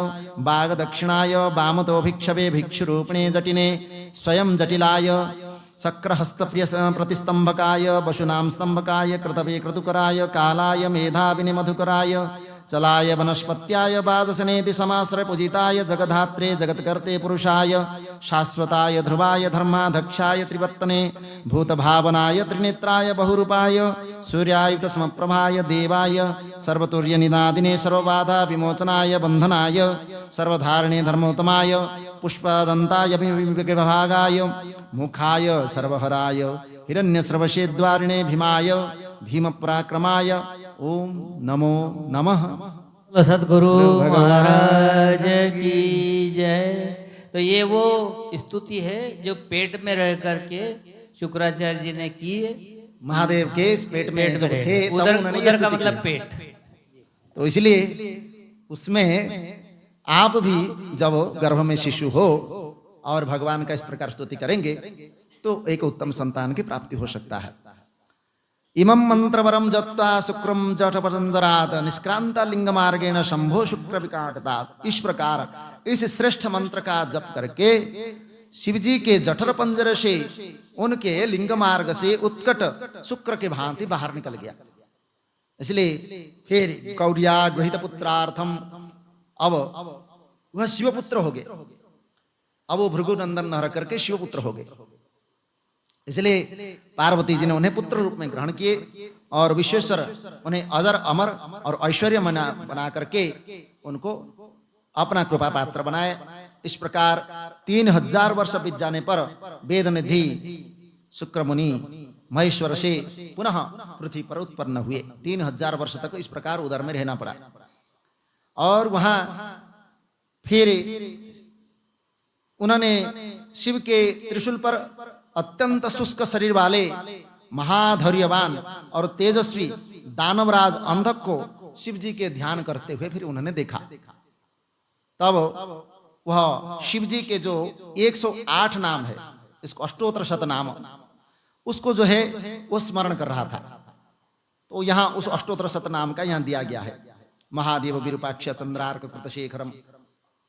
बागदक्षिणाय वामतो भिक्षवे भिक्षुरूपिणे जटिने स्वयं जटिलाय शक्रहस्त प्रतिस्तंभकाय वशुनां स्तंभकाय कृतवे क्रतुकराय कालाय मेधाविने मधुकराय चलाय वनस्पत्याय वाजसनेति समाश्रय पूजिताय जगधात्रे जगत्कर्ते पुरुषाय शाश्वताय ध्रुवाय धर्माध्यक्षाय त्रिवर्तने भूतभावनाय त्रिनेत्राय बहुरूपाय सूर्यायुक्त समप्रभाय देवाय सर्वतुर्यनिदादिने सर्वबाधा विमोचनाय बंधनाय सर्वधारिणे धर्मोत्तमाय पुष्पदंताय विभागाय मुखाय सर्वहराय हिरण्यस्रवशेद्वारिणे भीमाय भीमपराक्रमाय ओम नमो नमः। सद्गुरु महाराज की जय। तो ये वो स्तुति है जो पेट में रह करके शुक्राचार्य जी ने की है। महादेव के इस पेट में जब थे तब उधर उन्होंने ये का स्तुति मतलब की। पेट। तो इसलिए उसमें आप भी जब गर्भ में शिशु हो और भगवान का इस प्रकार स्तुति करेंगे तो एक उत्तम संतान की प्राप्ति हो सकता है। इमं मंत्रवरम जत्वा शुक्रम जठपंजरात निष्क्रांत लिंग मार्गेण शंभो शुक्र विकाटतात। इस प्रकार इस श्रेष्ठ मंत्र का जप करके शिवजी के जठर पंजर से उनके लिंग मार्ग से उत्कट शुक्र के भांति बाहर निकल गया। इसलिए फिर कौर्या गृहित पुत्रार्थम अब वह शिवपुत्र हो गए। अब वो भृगु नंदन नहर करके शिवपुत्र हो गए। इसलिए पार्वती जी ने उन्हें पुत्र रूप में ग्रहण किए और विश्वेश्वर उन्हें अजर अमर और ऐश्वर्य बना करके उनको अपना कृपा पात्र बनाए। इस प्रकार 3000 वर्ष बीत जाने पर वेद निधि शुक्र मुनि महेश्वर से पुनः पृथ्वी पर उत्पन्न हुए। 3000 वर्ष तक इस प्रकार उदर में रहना पड़ा और वहां फिर उन्होंने शिव के त्रिशूल पर अत्यंत शुष्क शरीर वाले महाधैर्यवान और तेजस्वी दानवराज अंधक को शिव जी के ध्यान करते हुए फिर उन्होंने देखा। तब वह शिव जी के जो 108 नाम है, इसको अष्टोत्तर शतनाम, उसको जो है वो स्मरण कर रहा था। तो यहाँ उस अष्टोत्तर शतनाम का यहाँ दिया गया है। महादेव विरूपाक्ष चंद्रार्क कृतशेखरम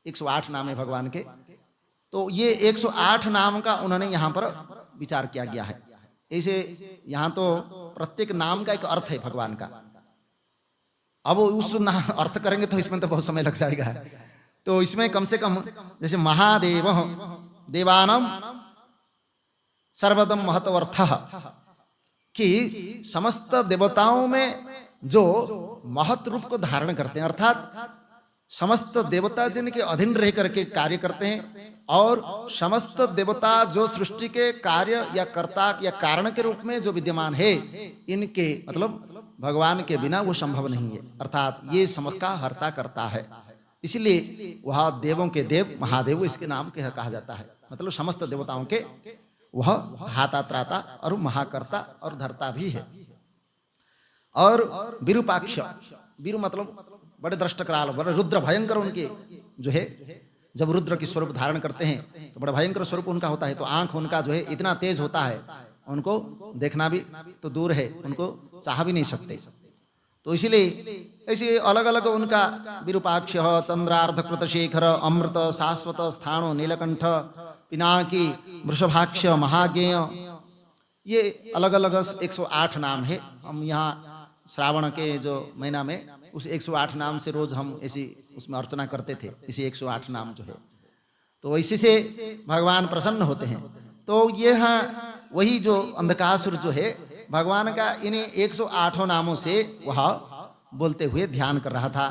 108 नाम है भगवान के। तो ये 108 नाम का उन्होंने यहाँ पर विचार किया गया है। ऐसे यहाँ तो प्रत्येक नाम का एक अर्थ है भगवान का। अब उस अर्थ करेंगे तो इसमें तो बहुत समय लग जाएगा। तो इसमें कम से कम जैसे महादेव देवानम सर्वदम महत्वर्थः, कि समस्त देवताओं में जो महत रूप को धारण करते हैं, अर्थात समस्त देवता जिनके अधीन रह करके कार्य करते हैं, और समस्त देवता जो सृष्टि के कार्य या कर्ता या कारण के रूप में जो विद्यमान है, इनके मतलब भगवान के बिना वो संभव नहीं है। अर्थात ये समस्त का हर्ता करता है, इसलिए वह देवों के देव महादेव इसके नाम के कहा जाता है। मतलब समस्त देवताओं के वह हाता त्राता और महाकर्ता और धर्ता भी है। और विरूपाक्ष, विरु मतलब बड़े दृष्टकराल, बड़े रुद्र भयंकर उनके जो है, जब रुद्र की स्वरूप धारण करते हैं तो बड़ा भयंकर स्वरूप उनका होता है। तो आंख उनका जो है इतना तेज होता है, उनको देखना भी तो दूर है, उनको चाह भी नहीं सकते। तो इसीलिए ऐसे अलग अलग उनका विरूपाक्ष, चंद्रार्धकृत शेखर, अमृत, शाश्वत, स्थाणु, नीलकंठ, पिनाकी, वृषभाक्ष, महाज्ञेय, ये अलग अलग 108 नाम है। हम यहाँ श्रावण के जो महीना में उस 108 नाम से रोज हम ऐसी उसमें अर्चना करते थे, इसी 108 नाम जो है। तो इसी से भगवान प्रसन्न होते हैं। तो ये वही जो अंधकासुर जो है, भगवान का इन्हीं 108 नामों से वह बोलते हुए ध्यान कर रहा था।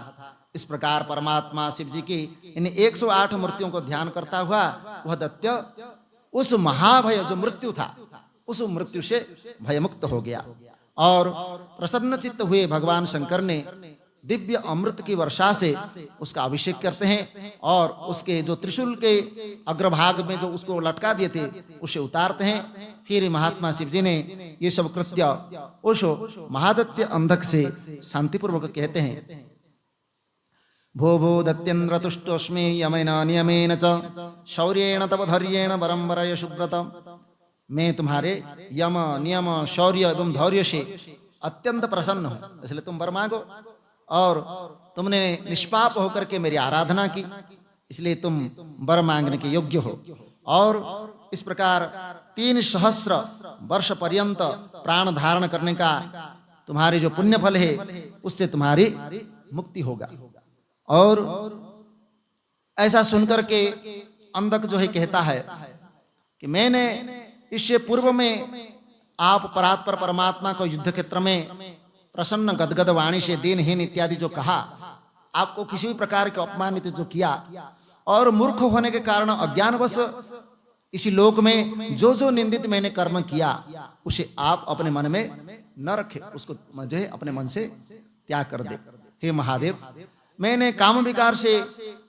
इस प्रकार परमात्मा शिव जी की इन 108 मूर्तियों को ध्यान करता हुआ वह दैत्य उस महाभय जो मृत्यु था, उस मृत्यु से भयमुक्त हो गया। और प्रसन्न चित्त हुए भगवान शंकर ने दिव्य अमृत की वर्षा से उसका अभिषेक करते हैं, और उसके जो त्रिशूल के अग्रभाग में जो उसको लटका दिए थे उसे उतारते हैं। फिर महात्मा शिव जी ने ये सब कृत्य उस महादैत्य अंधक से शांतिपूर्वक कहते हैं। भो भो दत्येन्द्र तुष्टोस्मि यमेन नियमेन च शौर्येण तव धैर्येण वरम वरय सुब्रत। मैं तुम्हारे यम नियम शौर्य एवं धैर्य से अत्यंत प्रसन्न हूँ, इसलिए तुम वर मांगो। और तुमने निष्पाप होकर के मेरी आराधना की, इसलिए तुम वर मांगने के योग्य हो। और इस प्रकार 3 सहस्र वर्ष पर्यंत प्राण धारण करने का तुम्हारी जो पुण्य फल है, उससे तुम्हारी मुक्ति होगा। और ऐसा सुनकर के अंधक जो है कहता है कि मैंने इससे पूर्व में आप परात्पर परमात्मा को युद्ध क्षेत्र में प्रसन्न गदगद वाणी से दीनहीन इत्यादि जो कहा, आपको किसी भी प्रकार के अपमानित जो किया, और मूर्ख होने के कारण अज्ञानवश इसी लोक में जो जो निंदित मैंने कर्म किया उसे आप अपने मन में न रखे, उसको जो है अपने मन से त्याग कर दे। हे महादेव, मैंने काम विकार से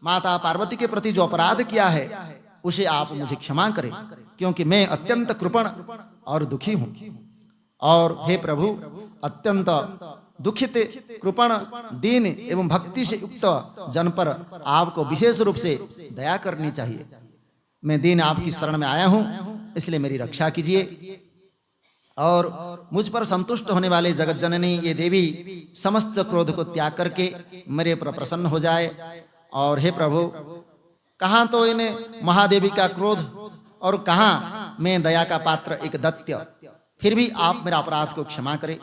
माता पार्वती के प्रति जो अपराध किया है उसे आप मुझे क्षमा करें, क्योंकि मैं अत्यंत कृपण और दुखी हूं। और हे प्रभु, अत्यंत दुखित, कृपण, दीन एवं भक्ति से युक्त जन पर आपको विशेष रूप से दया करनी चाहिए। मैं दीन आपकी शरण में आया हूं, इसलिए मेरी रक्षा कीजिए। और मुझ पर संतुष्ट होने वाले जगत जननी ये देवी समस्त क्रोध को त्याग करके मेरे पर प्रसन्न हो जाए। और हे प्रभु, कहाँ तो इन महादेवी का क्रोध और कहाँ मैं दया का पात्र एक दैत्य, फिर भी आप मेरा अपराध को क्षमा करें।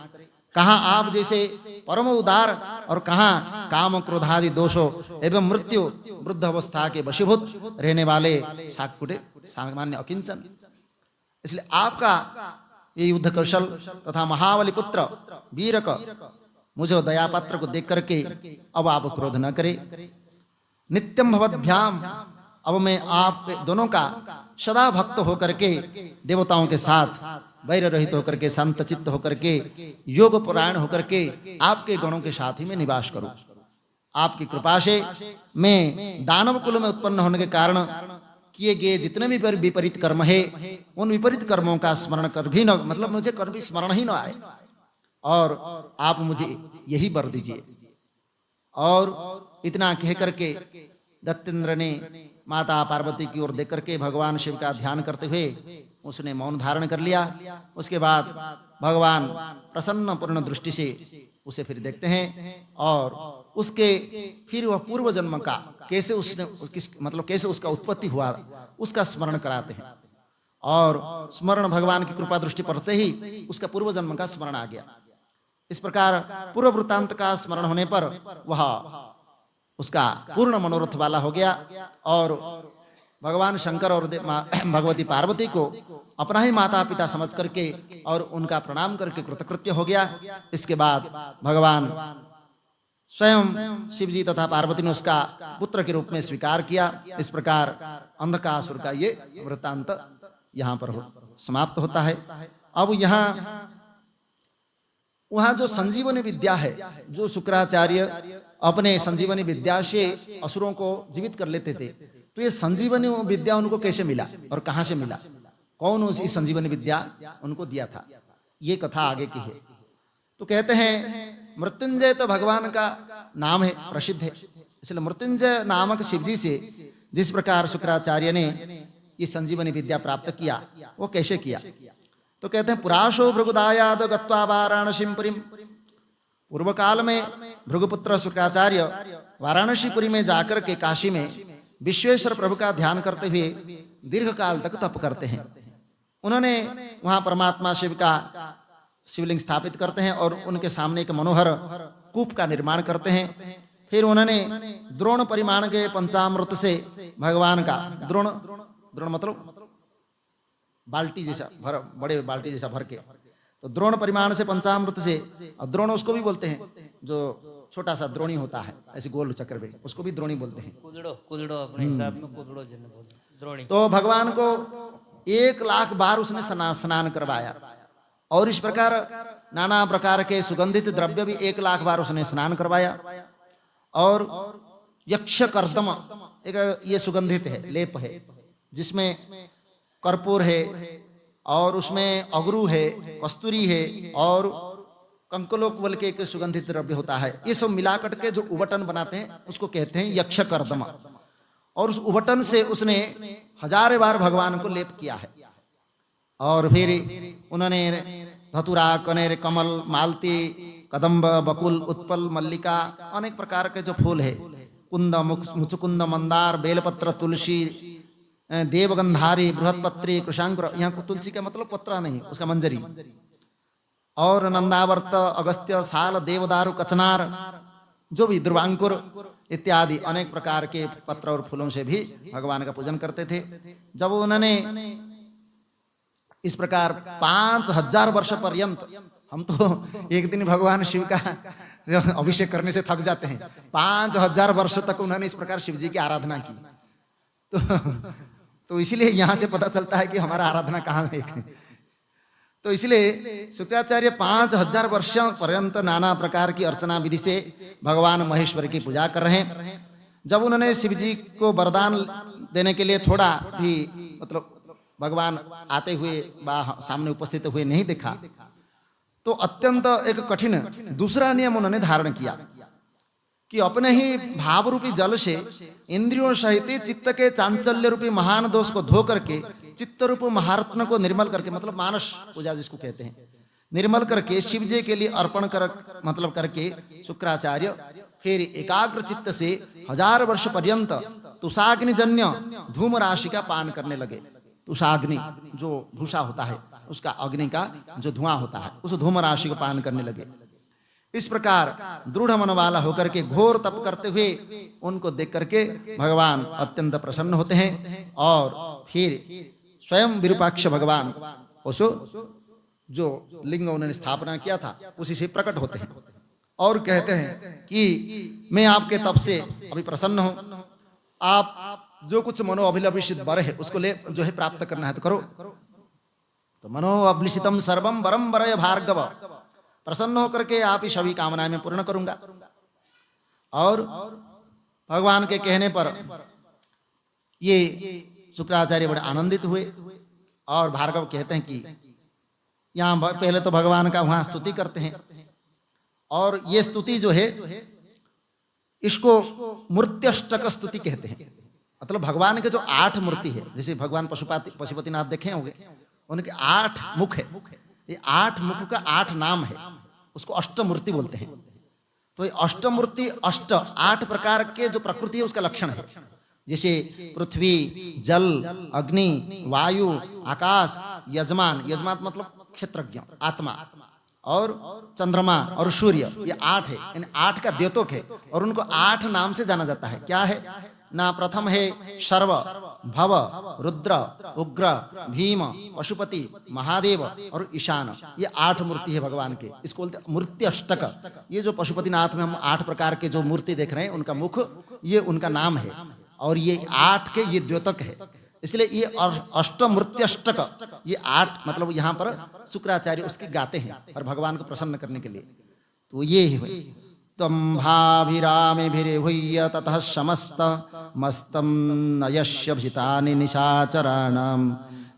कहाँ आप जैसे परम उदार और कहाँ काम क्रोधादि दोषों एवं मृत्यु वृद्ध अवस्था के वशीभूत रहने वाले साकुटे सामान्य अकिंचन। इसलिए आपका ये युद्ध कौशल तथा महाबली पुत्र वीरक मुझे दया पात्र को देख करके अब आप क्रोध न करें। नित्यम भवद्भ्याम, अब मैं आप दोनों का सदा भक्त होकर के देवताओं के साथ वैर रहित होकर के संत चित्त होकर के योग परायण होकर के आपके गणों के साथ ही मैं निवास करूं। आपकी कृपा से मैं दानव कुल में उत्पन्न होने के कारण किए गए जितने भी विपरीत कर्म है, उन विपरीत कर्मों का स्मरण कर भी न, मतलब मुझे कर भी स्मरण ही न आए, और आप मुझे यही वर दीजिए। और इतना कह करके दत्तेंद्र ने माता पार्वती की ओर देख करके भगवान शिव का ध्यान करते हुए उसने मौन धारण कर लिया। उसके बाद भगवान प्रसन्न पूर्ण दृष्टि से उसे फिर देखते हैं, और उसके फिर वह पूर्व जन्म का कैसे उसने मतलब कैसे उसका उत्पत्ति हुआ उसका स्मरण कराते हैं। और स्मरण भगवान की कृपा दृष्टि पड़ते ही उसका पूर्व जन्म का स्मरण आ गया। इस प्रकार पूर्व वृत्तांत का स्मरण होने पर वह उसका पूर्ण मनोरथ वाला हो गया। और भगवान शंकर और भगवती पार्वती को अपना ही माता पिता समझ करके और उनका प्रणाम करके कृतकृत्य हो गया। इसके बाद भगवान स्वयं शिव जी तथा पार्वती ने उसका पुत्र के रूप में स्वीकार किया। इस प्रकार अंधकासुर का ये वृत्तांत यहाँ पर समाप्त होता है। अब यहाँ वहाँ जो संजीवनी विद्या है, जो शुक्राचार्य अपने संजीवनी विद्या से असुरों को जीवित कर लेते थे, तो ये संजीवनी विद्या उनको कैसे मिला और कहाँ से मिला, कौन उसी संजीवनी विद्या उनको दिया था, ये कथा आगे की है। तो कहते हैं मृत्युंजय तो भगवान का नाम है, प्रसिद्ध है, इसलिए मृत्युंजय नामक शिवजी से जिस प्रकार शुक्राचार्य ने ये संजीवनी विद्या प्राप्त किया, वो कैसे किया। तो कहते हैं पुराशो भृगुदायाद गत्वा वाराणसीं पुरीं, पूर्व काल में भृगुपुत्र शुक्राचार्य वाराणसीपुरी में जाकर के काशी में विश्वेश्वर प्रभु का ध्यान करते हुए दीर्घ काल तक तप करते हैं। उन्होंने वहां परमात्मा शिव का शिवलिंग स्थापित करते हैं और उनके सामने एक मनोहर कूप का निर्माण करते हैं। फिर उन्होंने द्रोण परिमाण के पंचामृत से भगवान का द्रोण मतलब बाल्टी जैसा भर, बड़े बाल्टी जैसा भर के, तो द्रोण परिमाण से पंचामृत से, और द्रोण उसको भी बोलते हैं जो छोटा सा द्रोणी होता है ऐसे गोल चक्र में, उसको भी द्रोणी बोलते हैं। कुदड़ो अपने हिसाब में कुदड़ो जन बोलते हैं, द्रोणी। तो भगवान को 1,00,000 बार उसने स्नान करवाया और इस प्रकार नाना प्रकार के सुगंधित द्रव्य भी 1,00,000 बार उसने स्नान करवाया। और यक्ष कर्दम एक ये सुगंधित है, लेप है, जिसमें कर्पूर है और उसमें अगरू है, कस्तूरी है और कंकलोक बल के एक सुगंधित द्रव्य होता है। ये सब मिलाकर के जो उबटन बनाते हैं उसको कहते हैं यक्ष कर्दम। और उस उबटन से उसने 1000 बार भगवान को लेप किया है। और फिर उन्होंने धतुरा, कनेर, कमल, मालती, कदम्ब, बकुल, उत्पल, मल्लिका, अनेक प्रकार के जो फूल है, कुंद, मुचुकुंद, मंदार, बेलपत्र, तुलसी, देवगंधारी, बृहत्पत्री, कृशांकुर, यहाँ तुलसी का मतलब पत्रा नहीं, उसका मंजरी, और नंदावर्त, अगस्त्य, साल, देवदारू, कचनार, जो भी ध्रुवांकुर इत्यादि अनेक प्रकार के पत्र और फूलों से भी भगवान का पूजन करते थे। जब उन्होंने इस प्रकार 5000 वर्ष पर्यंत, हम तो एक दिन भगवान शिव का अभिषेक करने से थक जाते हैं, 5000 वर्ष तक उन्होंने इस प्रकार शिव जी की आराधना की। तो इसलिए यहाँ से पता चलता है कि हमारा आराधना कहाँ है। तो इसलिए शुक्राचार्य 5000 वर्ष पर्यंत नाना प्रकार की अर्चना विधि से भगवान महेश्वर की पूजा कर रहे हैं। जब उन्होंने शिव जी को वरदान देने के लिए थोड़ा भी मतलब भगवान आते हुए सामने उपस्थित हुए नहीं देखा, तो अत्यंत एक कठिन दूसरा नियम उन्होंने धारण किया कि अपने ही भाव रूपी जल से इंद्रियों सहित चित्त के चांचल्य रूपी महान दोष को धो करके चित्त रूप महारत्न को निर्मल करके, मतलब मानस पूजा जिसको कहते हैं, निर्मल करके शिव जी के लिए अर्पण मतलब करके शुक्राचार्य फिर एकाग्र चित्त से 1000 वर्ष पर्यंत तुषाग्नि जन्य धूम राशि का पान करने लगे। तुषाग्नि जो भूषा होता है, उसका अग्नि का जो धुआं होता है, उस धूम राशि को पान करने लगे। इस प्रकार दृढ़ मन वाला होकर के घोर तप करते हुए उनको देख करके भगवान अत्यंत प्रसन्न होते हैं और फिर स्वयं विरूपाक्ष भगवान उसो जो लिंग उन्होंने स्थापना किया था उसी से प्रकट होते हैं और कहते हैं कि मैं आपके तप से अभी प्रसन्न हूं, आप जो कुछ मनो अभिलषित वर है उसको ले जो है प्राप्त करना है तो करो। तो मनो अभिलषितम सर्वम वरम वरय भार्गव, प्रसन्न होकर के आप ही सभी कामनाएं में पूर्ण करूंगा। और भगवान के कहने पर ये शुक्राचार्य बड़े आनंदित हुए और भार्गव कहते हैं कि यहाँ पहले तो भगवान का वहां स्तुति करते हैं और ये स्तुति जो है इसको मूर्त्यष्टक स्तुति कहते हैं। मतलब भगवान के जो 8 मूर्ति है, जैसे भगवान पशुपतिनाथ देखे होंगे, उनके 8 मुख है, ये 8 मुख का 8 नाम है, उसको अष्टमूर्ति बोलते हैं। तो ये अष्टमूर्ति 8 प्रकार के जो प्रकृति है उसका लक्षण है, जैसे पृथ्वी, जल, अग्नि, वायु, आकाश, यजमान, यजमान मतलब क्षेत्रज्ञ आत्मा, और चंद्रमा और सूर्य, ये 8 है। इन 8 का द्योतक है और उनको 8 नाम से जाना जाता है। क्या है? ना प्रथम है सर्व, भव, रुद्र, उग्र, भीम, पशुपति, महादेव और ईशान। ये 8 मूर्ति है भगवान के, इसको बोलते मूर्ति अष्टक। ये जो पशुपतिनाथ में हम 8 प्रकार के जो मूर्ति देख रहे हैं, उनका मुख, ये उनका नाम है, और ये 8 के ये द्योतक है, इसलिए ये अष्टमूर्त्यष्टक, ये 8 मतलब यहाँ पर शुक्राचार्य उसकी गाते हैं और भगवान को प्रसन्न करने के लिए। तो ये है तम भाभिरामेभिर्भूय ततः समस्त मस्तम नयस्य भितानि निशाचराणाम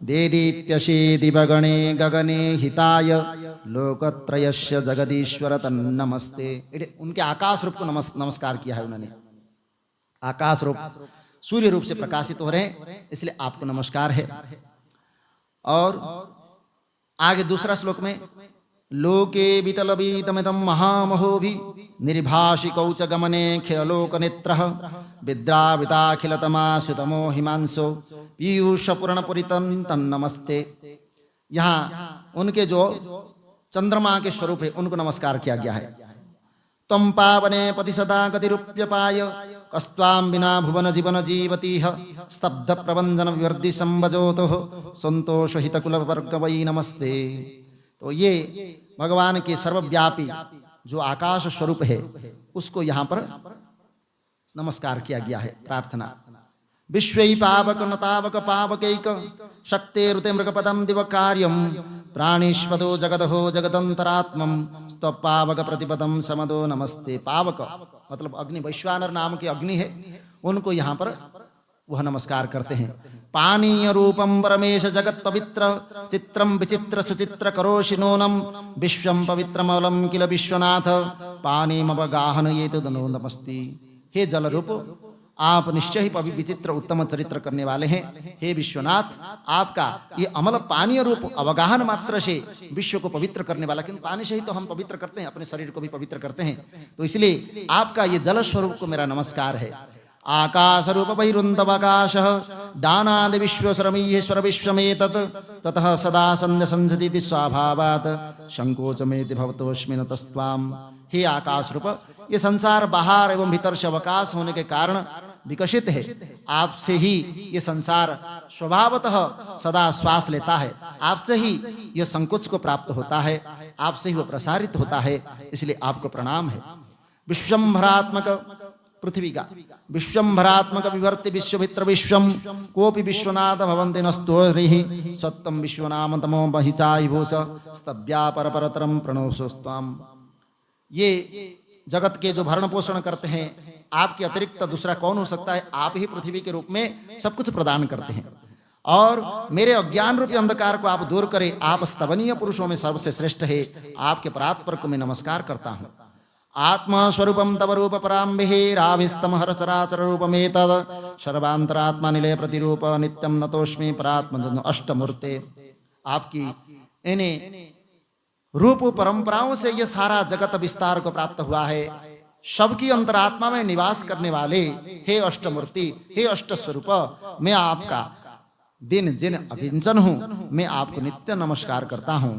देदीप्यशे दिवगणे गगने हिताय लोकत्रयस्य जगदीश्वर तन्नमस्ते। उनके आकाश रूप को नमस्कार किया है उन्होंने। आकाश रूप सूर्य रूप से प्रकाशित हो रहे हैं, इसलिए आपको नमस्कार है। और आगे दूसरा श्लोक में लोके वितलवीतमिदं महामहोभि निर्भाषिकौ च गमने खिललोकनेत्रः विद्राविताखिलतमासुतमो हिमांशो पीयूषपूर्णपुरितं तन्नमस्ते। यहाँ उनके जो चंद्रमा के स्वरूप है उनको नमस्कार किया गया है। तम पावने पति सदा गतिरूप्यपाय कस्त्वां विना भुवन जीवन जीवतीह स्तब्ध प्रबंधन विवर्धि संवजोतो संतोष हितकुल वर्ग वै नमस्ते। तो ये भगवान के सर्वव्यापी जो आकाश स्वरूप है उसको यहाँ पर नमस्कार किया गया है। प्रार्थना विश्वै पावक नतावक पावकैक शक्तिरुते मृगपदम दिव कार्यम प्राणीष्पदो जगदहो जगदंतरात्मम स्तपावक प्रतिपदम समदो नमस्ते। पावक मतलब अग्नि, वैश्वानर नाम के अग्नि है, उनको यहाँ पर वह नमस्कार करते हैं। पानीय रूपम परमेश जगत पवित्र चित्रम विचित्र सुचित्र करोषि नूनम विश्वम पवित्रमलम किल विश्वनाथ पानीमवगाहन ये तो दनो नमस्ती। हे जल रूप, आप निश्चय ही विचित्र उत्तम चरित्र करने वाले हैं। हे विश्वनाथ, आपका ये अमल पानीय रूप अवगाहन मात्र से विश्व को पवित्र करने वाला, क्योंकि पानी से ही तो हम पवित्र करते हैं, अपने शरीर को भी पवित्र करते हैं, तो इसलिए आपका ये जल स्वरूप को मेरा नमस्कार है। आकाश रूप वैरुंदवकाश दानादि विश्वसरमीश्वर विश्वमेतत् ततः सदा संध्य संसति स्वाभावात् संकोचमेति भवतोऽस्मिन् तस्त्वाम्। हे आकाश रूप, ये संसार बाहर एवं भीतर से अवकाश होने के कारण विकसित है। आपसे ही ये संसार स्वभावतः सदा श्वास लेता है, आपसे ही यह संकोच को प्राप्त होता है, आपसे ही वह प्रसारित होता है, इसलिए आपको प्रणाम है। विश्वंभरात्मक पृथ्वी का विश्वंभरात्मक विवर्ति विश्वभित्र विश्वम कोपि विश्वनाथ भवन्ति नस्तोरिहि सत्तम विश्वनाम तमो बहिचाइभूष स्तव्या परपरतरम प्रणोषोस्त्वाम। ये जगत के जो भरण पोषण करते हैं, आपके अतिरिक्त दूसरा कौन हो सकता है? आप ही पृथ्वी के रूप में सब कुछ प्रदान करते हैं, और मेरे अज्ञान रूपी अंधकार को आप दूर करें। आप स्तवनीय पुरुषों में सबसे श्रेष्ठ है, आपके परात्पर को मैं नमस्कार करता हूँ। आत्मा स्वरूपम तव रूप पराम्भिराभिस्तम हर चराचर रूपमेतद सर्वांतरात्मा निलय प्रतिरूप नित्यम नतोष्मि परात्म अष्टमूर्ते। आपकी इन्हें रूप परंपराओं से ये सारा जगत विस्तार को प्राप्त हुआ है। सबकी अंतरात्मा में निवास करने वाले हे अष्टमूर्ति, हे अष्ट स्वरूप, मैं आपका दिन जिन अभिंजन हूं, मैं आपको नित्य नमस्कार करता हूं।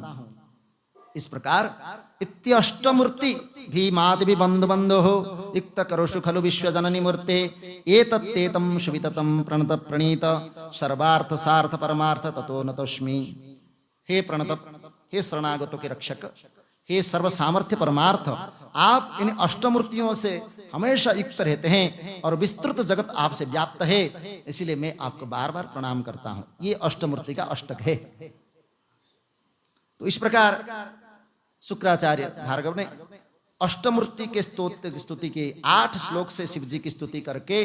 इस प्रकार इत्यष्टमूर्ति भीमादि बंधु बंधो इक्त करोषु खलु विश्व जननी मूर्ते एतत्तेतम शुभिततम प्रणत प्रणीत सर्वार्थ सार्थ परमार्थ ततो नतोष्मि। हे प्रणत, हे शरणागतों के रक्षक, हे सर्व सामर्थ्य परमार्थ, आप इन अष्टमूर्तियों से हमेशा युक्त रहते हैं और विस्तृत जगत आपसे व्याप्त है, इसलिए मैं आपको बार बार प्रणाम करता हूं। ये अष्टमूर्ति का अष्टक है। तो इस प्रकार शुक्राचार्य भार्गव ने अष्टमूर्ति के स्तुति के 8 श्लोक से शिव जी की स्तुति करके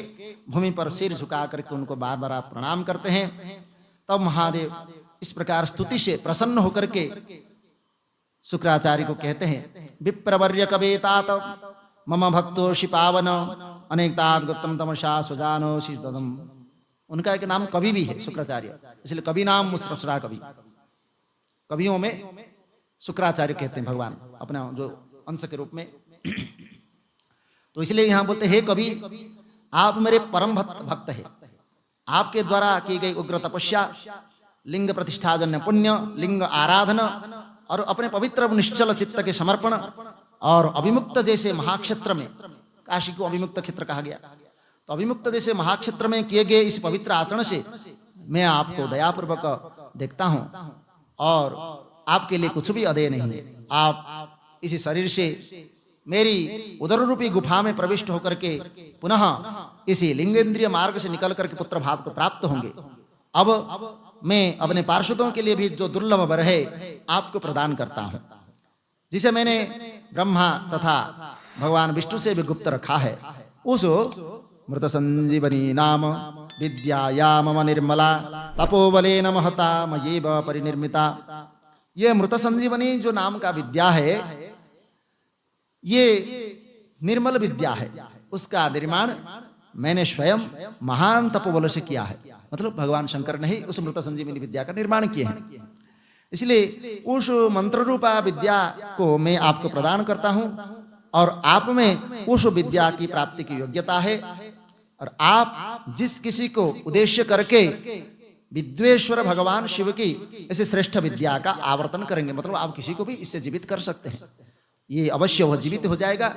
भूमि पर सिर झुका करके उनको बार बार आप प्रणाम करते हैं। तब महादेव इस प्रकार स्तुति से प्रसन्न होकर के शुक्राचार्य को कहते हैं, विप्रवर्य कवेतात मम भक्तोषि पावन अनेकतात् गुप्तम तमसा सुजानो शिदम। उनका एक नाम कवि भी है शुक्राचार्य, इसलिए कवि नाम मुस्रसरा कवि। कवियों में शुक्राचार्य कहते हैं भगवान अपना जो अंश के रूप में। तो इसलिए यहां बोलते हे कवि, आप मेरे परम भक्त है। आपके द्वारा की गई उग्र तपस्या, लिंग प्रतिष्ठाजन्य पुण्य, लिंग आराधना और अपने पवित्र निश्चल चित्त के समर्पण और अभिमुक्त जैसे महाक्षेत्र में, काशी को अभिमुक्त क्षेत्र कहा गया, तो अभिमुक्त जैसे महाक्षेत्र में किए गए इस पवित्र आचरण से मैं आपको दयापूर्वक देखता हूं और आपके लिए कुछ भी अदेय नहीं है। आप इसी शरीर से मेरी उदर रूपी गुफा में प्रविष्ट होकर के पुनः इसी लिंगेंद्रिय मार्ग से निकल करके पुत्र भाव को प्राप्त होंगे। अब मैं अपने पार्षदों के लिए भी जो दुर्लभ वर है आपको प्रदान करता हूं, जिसे मैंने ब्रह्मा तथा भगवान विष्णु से भी गुप्त रखा है। उस मृत संजीवनी नाम विद्याया मम निर्मला तपोबलेन महता मयेव परिनिर्मिता। ये मृत संजीवनी जो नाम का विद्या है, ये निर्मल विद्या है। उसका निर्माण मैंने स्वयं महान तपोबल से किया है। मतलब भगवान शंकर ने ही उस मृत संजीवनी विद्या का निर्माण किया है। इसलिए उस मंत्र रूपा विद्या को मैं आपको प्रदान करता हूं और आप में उस विद्या की प्राप्ति की योग्यता है। और आप जिस किसी को उद्देश्य करके विद्वेश्वर भगवान शिव की ऐसे श्रेष्ठ विद्या का आवर्तन करेंगे, मतलब आप किसी को भी इससे जीवित कर सकते हैं, ये अवश्य वह जीवित हो जाएगा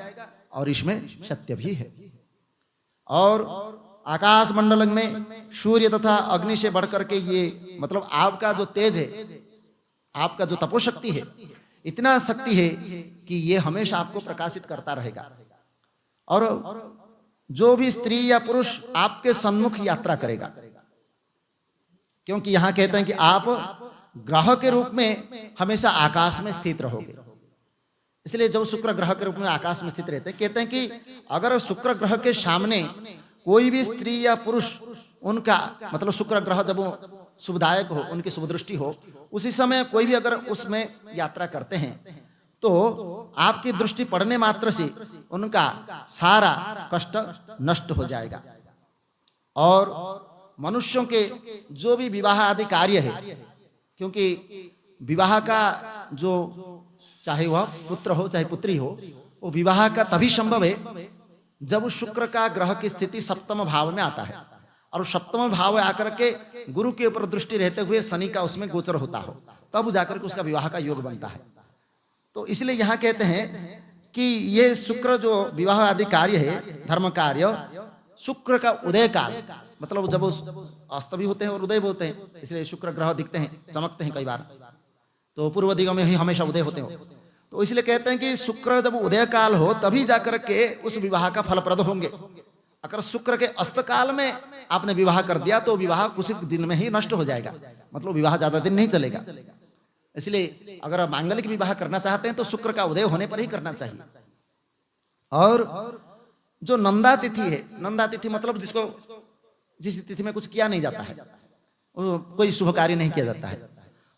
और इसमें सत्य भी है। और आकाश मंडल में सूर्य तथा अग्नि से बढ़कर के ये मतलब आपका जो तेज है, आपका जो तपोशक्ति है, इतना शक्ति है कि ये हमेशा आपको प्रकाशित करता रहेगा। और जो भी स्त्री या पुरुष आपके सम्मुख यात्रा करेगा, क्योंकि यहां कहते हैं कि आप ग्रह के रूप में हमेशा आकाश में स्थित रहोगे, इसलिए जब शुक्र ग्रह के रूप में आकाश में स्थित रहते हैं, कहते हैं कि अगर शुक्र ग्रह के सामने कोई भी स्त्री या पुरुष, उनका मतलब शुक्र ग्रह जब शुभदायक हो, उनकी शुभ दृष्टि हो, उसी समय कोई भी अगर उसमें यात्रा करते हैं तो आपकी दृष्टि पड़ने मात्र से उनका सारा कष्ट नष्ट हो जाएगा। और मनुष्यों के जो भी विवाह आदि कार्य है, क्योंकि विवाह का जो चाहे वह पुत्र हो चाहे पुत्री हो, वो विवाह का तभी संभव है जब शुक्र का ग्रह की स्थिति सप्तम भाव में आता है और सप्तम भाव आकर के गुरु के ऊपर दृष्टि रहते हुए शनि का उसमें गोचर होता हो, तब जाकर के उसका विवाह का योग बनता है। तो इसलिए यहाँ कहते हैं कि ये शुक्र जो विवाह आदि कार्य है, धर्म कार्य, शुक्र का उदय काल, मतलब जब अस्त भी होते हैं और उदय भी होते हैं, इसलिए शुक्र ग्रह दिखते हैं, चमकते हैं कई बार, तो पूर्व दिगों में ही हमेशा उदय होते हो। तो इसलिए कहते हैं कि शुक्र जब उदय काल हो तभी जाकर के उस विवाह का फलप्रद होंगे। अगर शुक्र के अस्त काल में आपने विवाह कर दिया तो विवाह कुछ दिन में ही नष्ट हो जाएगा, मतलब विवाह ज्यादा दिन नहीं चलेगा। इसलिए अगर मांगलिक विवाह करना चाहते हैं तो शुक्र का उदय होने पर ही करना चाहिए। और जो नंदा तिथि है, नंदा तिथि मतलब जिसको जिस तिथि में कुछ किया नहीं जाता है, कोई शुभ कार्य नहीं किया जाता है,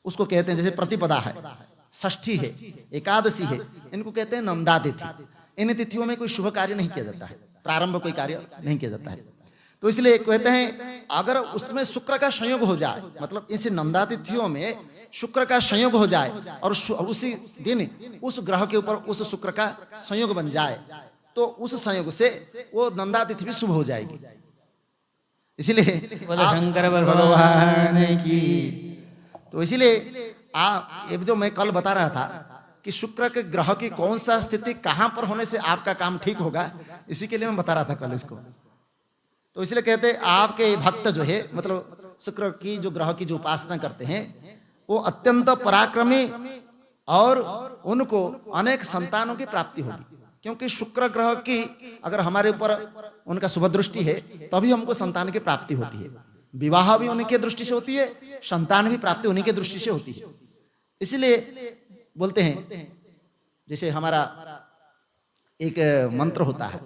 उसको कहते हैं, जैसे प्रतिपदा है, षष्ठी है, एकादशी है, इनको कहते हैं नंदा तिथि। इन तिथियों में कोई शुभ कार्य नहीं किया जाता है, प्रारंभ कोई कार्य नहीं किया जाता है। तो इसलिए कहते हैं अगर उसमें शुक्र का संयोग हो जाए, मतलब इस नंदा तिथियों में शुक्र का संयोग हो जाए और उसी दिन उस ग्रह के ऊपर उस शुक्र का संयोग बन जाए, तो उस संयोग से वो नंदा तिथि भी शुभ हो जाएगी। इसलिए शंकर भगवान की। तो इसीलिए एक जो मैं कल बता रहा था कि शुक्र के ग्रह की कौन सा स्थिति कहां पर होने से आपका काम ठीक होगा, इसी के लिए मैं बता रहा था कल इसको। तो इसलिए कहते हैं आपके भक्त जो है, मतलब शुक्र की जो ग्रह की जो उपासना करते हैं, वो अत्यंत पराक्रमी और उनको अनेक संतानों की प्राप्ति होगी, क्योंकि शुक्र ग्रह की अगर हमारे ऊपर उनका शुभ दृष्टि है तभी हमको संतान की प्राप्ति होती है। विवाह भी उन्हीं के दृष्टि से होती है, संतान भी प्राप्ति उन्हीं के दृष्टि से होती है। इसलिए बोलते हैं, जैसे हमारा एक मंत्र होता है,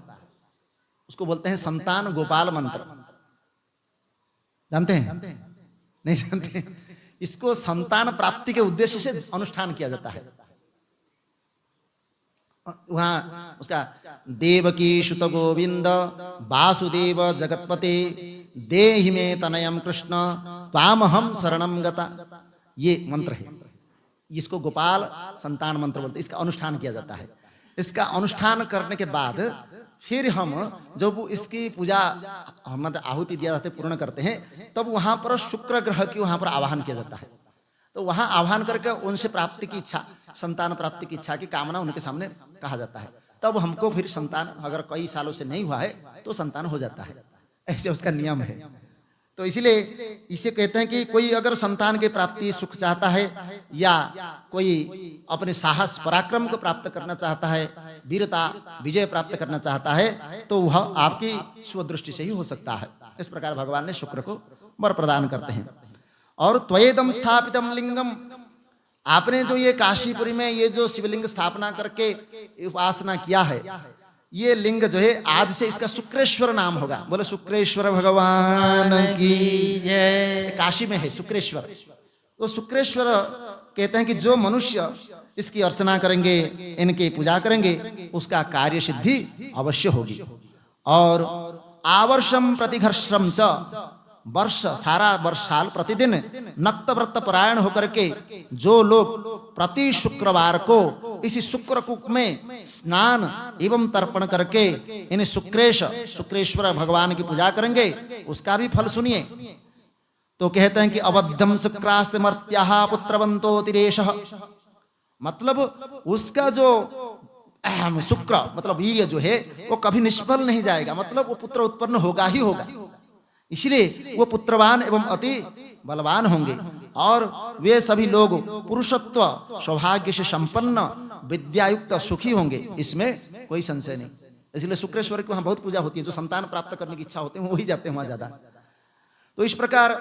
उसको बोलते हैं संतान गोपाल मंत्र। जानते हैं? नहीं जानते? इसको संतान प्राप्ति के उद्देश्य से अनुष्ठान किया जाता है। वहां उसका देवकी सुत गोविंद वासुदेव जगतपते देहि मे तनयम कृष्ण त्वामहम शरणम गता, ये मंत्र है। इसको गोपाल संतान मंत्र बोलते हैं। इसका अनुष्ठान किया जाता है। इसका अनुष्ठान करने के बाद फिर हम जब इसकी पूजा मतलब आहुति दिया जाता है, पूर्ण करते हैं, तब वहां पर शुक्र ग्रह की वहां पर आवाहन किया जाता है। तो वहां आह्वान करके उनसे प्राप्ति की इच्छा, संतान प्राप्ति की इच्छा की कामना उनके सामने कहा जाता है। तब हमको फिर संतान अगर कई सालों से नहीं हुआ है तो संतान हो जाता है। ऐसे उसका नियम है। तो इसलिए इसे कहते हैं कि कोई अगर संतान की प्राप्ति सुख चाहता है या कोई अपने साहस पराक्रम को प्राप्त करना चाहता है, वीरता विजय प्राप्त करना चाहता है, तो वह आपकी स्वदृष्टि से ही हो सकता है। इस प्रकार भगवान ने शुक्र को वर प्रदान करते हैं। और त्वयेदम स्थापितम लिंगम, आपने जो ये काशीपुरी में ये जो शिवलिंग स्थापना करके उपासना किया है, ये लिंग जो है आज से इसका शुक्रेश्वर नाम होगा। बोलो शुक्रेश्वर भगवान की जय। काशी में है शुक्रेश्वर। तो शुक्रेश्वर कहते हैं कि जो मनुष्य इसकी अर्चना करेंगे, इनकी पूजा करेंगे, उसका कार्य सिद्धि अवश्य होगी। और आवर्षम प्रतिघर्षम च, वर्ष सारा वर्ष साल प्रतिदिन नक्त व्रत परायण होकर के जो लोग प्रति शुक्रवार को इसी शुक्रकूप में स्नान एवं तर्पण करके इन शुक्रेश्वर भगवान की पूजा करेंगे, उसका भी फल सुनिए। तो कहते हैं कि अवध्यम शुक्रास्ते मर्त्याः पुत्रवंतो तिरेशः, मतलब उसका जो शुक्र मतलब वीर्य जो है वो कभी निष्फल नहीं जाएगा, मतलब वो पुत्र उत्पन्न होगा ही होगा। इसलिए वो पुत्रवान एवं अति बलवान होंगे और वे सभी लोग पुरुषत्व सौभाग्य से संपन्न विद्यायुक्त सुखी होंगे, इसमें कोई संशय नहीं। इसलिए शुक्रेश्वर की वहां बहुत पूजा होती है। जो संतान प्राप्त करने की इच्छा होते हैं वही जाते हैं वहां ज्यादा। तो इस प्रकार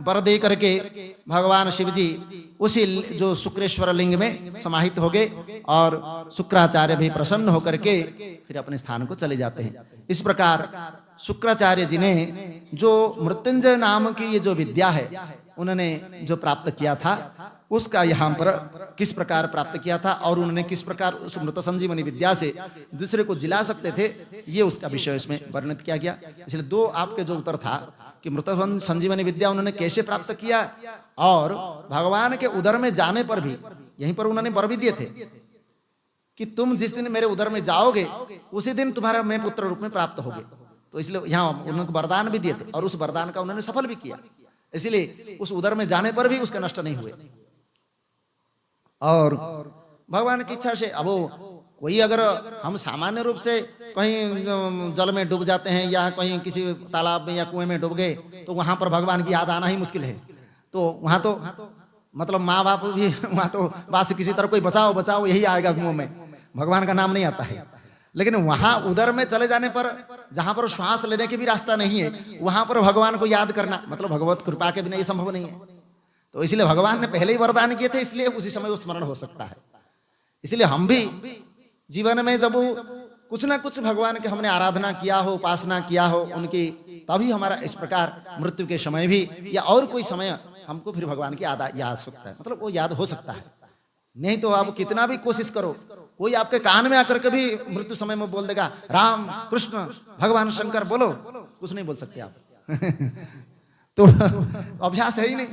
वर दे करके भगवान शिव जी उसी जो शुक्रेश्वर लिंग में समाहित हो गए और शुक्राचार्य भी प्रसन्न होकर के फिर अपने स्थान को चले जाते हैं। इस प्रकार शुक्राचार्य जी ने जो मृत्युंजय नाम की ये जो विद्या है उन्होंने जो प्राप्त किया था, उसका यहाँ पर किस प्रकार प्राप्त किया था और उन्होंने किस प्रकार उस मृत संजीवनी विद्या से दूसरे को जिला सकते थे, ये उसका विषय इसमें वर्णित किया गया। इसलिए दो आपके जो उत्तर था कि मृत संजीवनी विद्या उन्होंने कैसे प्राप्त किया और भगवान के उदर में जाने पर भी यहीं पर उन्होंने वर भी दिए थे कि तुम जिस दिन मेरे उदर में जाओगे उसी दिन तुम्हारा मैं पुत्र रूप में प्राप्त होगे। तो इसलिए यहाँ उन्होंने वरदान भी दिए थे और उस वरदान का उन्होंने सफल भी किया। इसलिए उस उदर में जाने पर भी उसका नष्ट नहीं हुए। और भगवान की इच्छा से अब कोई अगर हम सामान्य रूप से कहीं जल में डूब जाते हैं या कहीं किसी तालाब में या कुएं में डूब गए तो वहां पर भगवान की याद आना ही मुश्किल है। तो वहां तो मतलब माँ बाप भी वहां तो बस किसी तरह कोई बचाओ बचाओ यही आएगा मुंह में, भगवान का नाम नहीं आता है। लेकिन वहां उधर में चले जाने पर जहां पर श्वास लेने की भी रास्ता नहीं है, वहां पर भगवान को याद करना मतलब भगवत कृपा के बिना ये संभव नहीं है। तो इसलिए भगवान ने पहले ही वरदान किए थे, इसलिए उसी समय वो स्मरण हो सकता है। इसलिए हम भी जीवन में जब कुछ ना कुछ भगवान के हमने आराधना किया हो, उपासना किया हो उनकी, तभी हमारा इस प्रकार मृत्यु के समय भी या और कोई समय हमको फिर भगवान की याद सकता है, मतलब वो याद हो सकता है। नहीं तो आप कितना भी कोशिश करो, कोई आपके कान में आकर के भी मृत्यु समय में बोल देगा राम कृष्ण भगवान शंकर, बोलो कुछ नहीं बोल सकते आप तो अभ्यास है ही नहीं,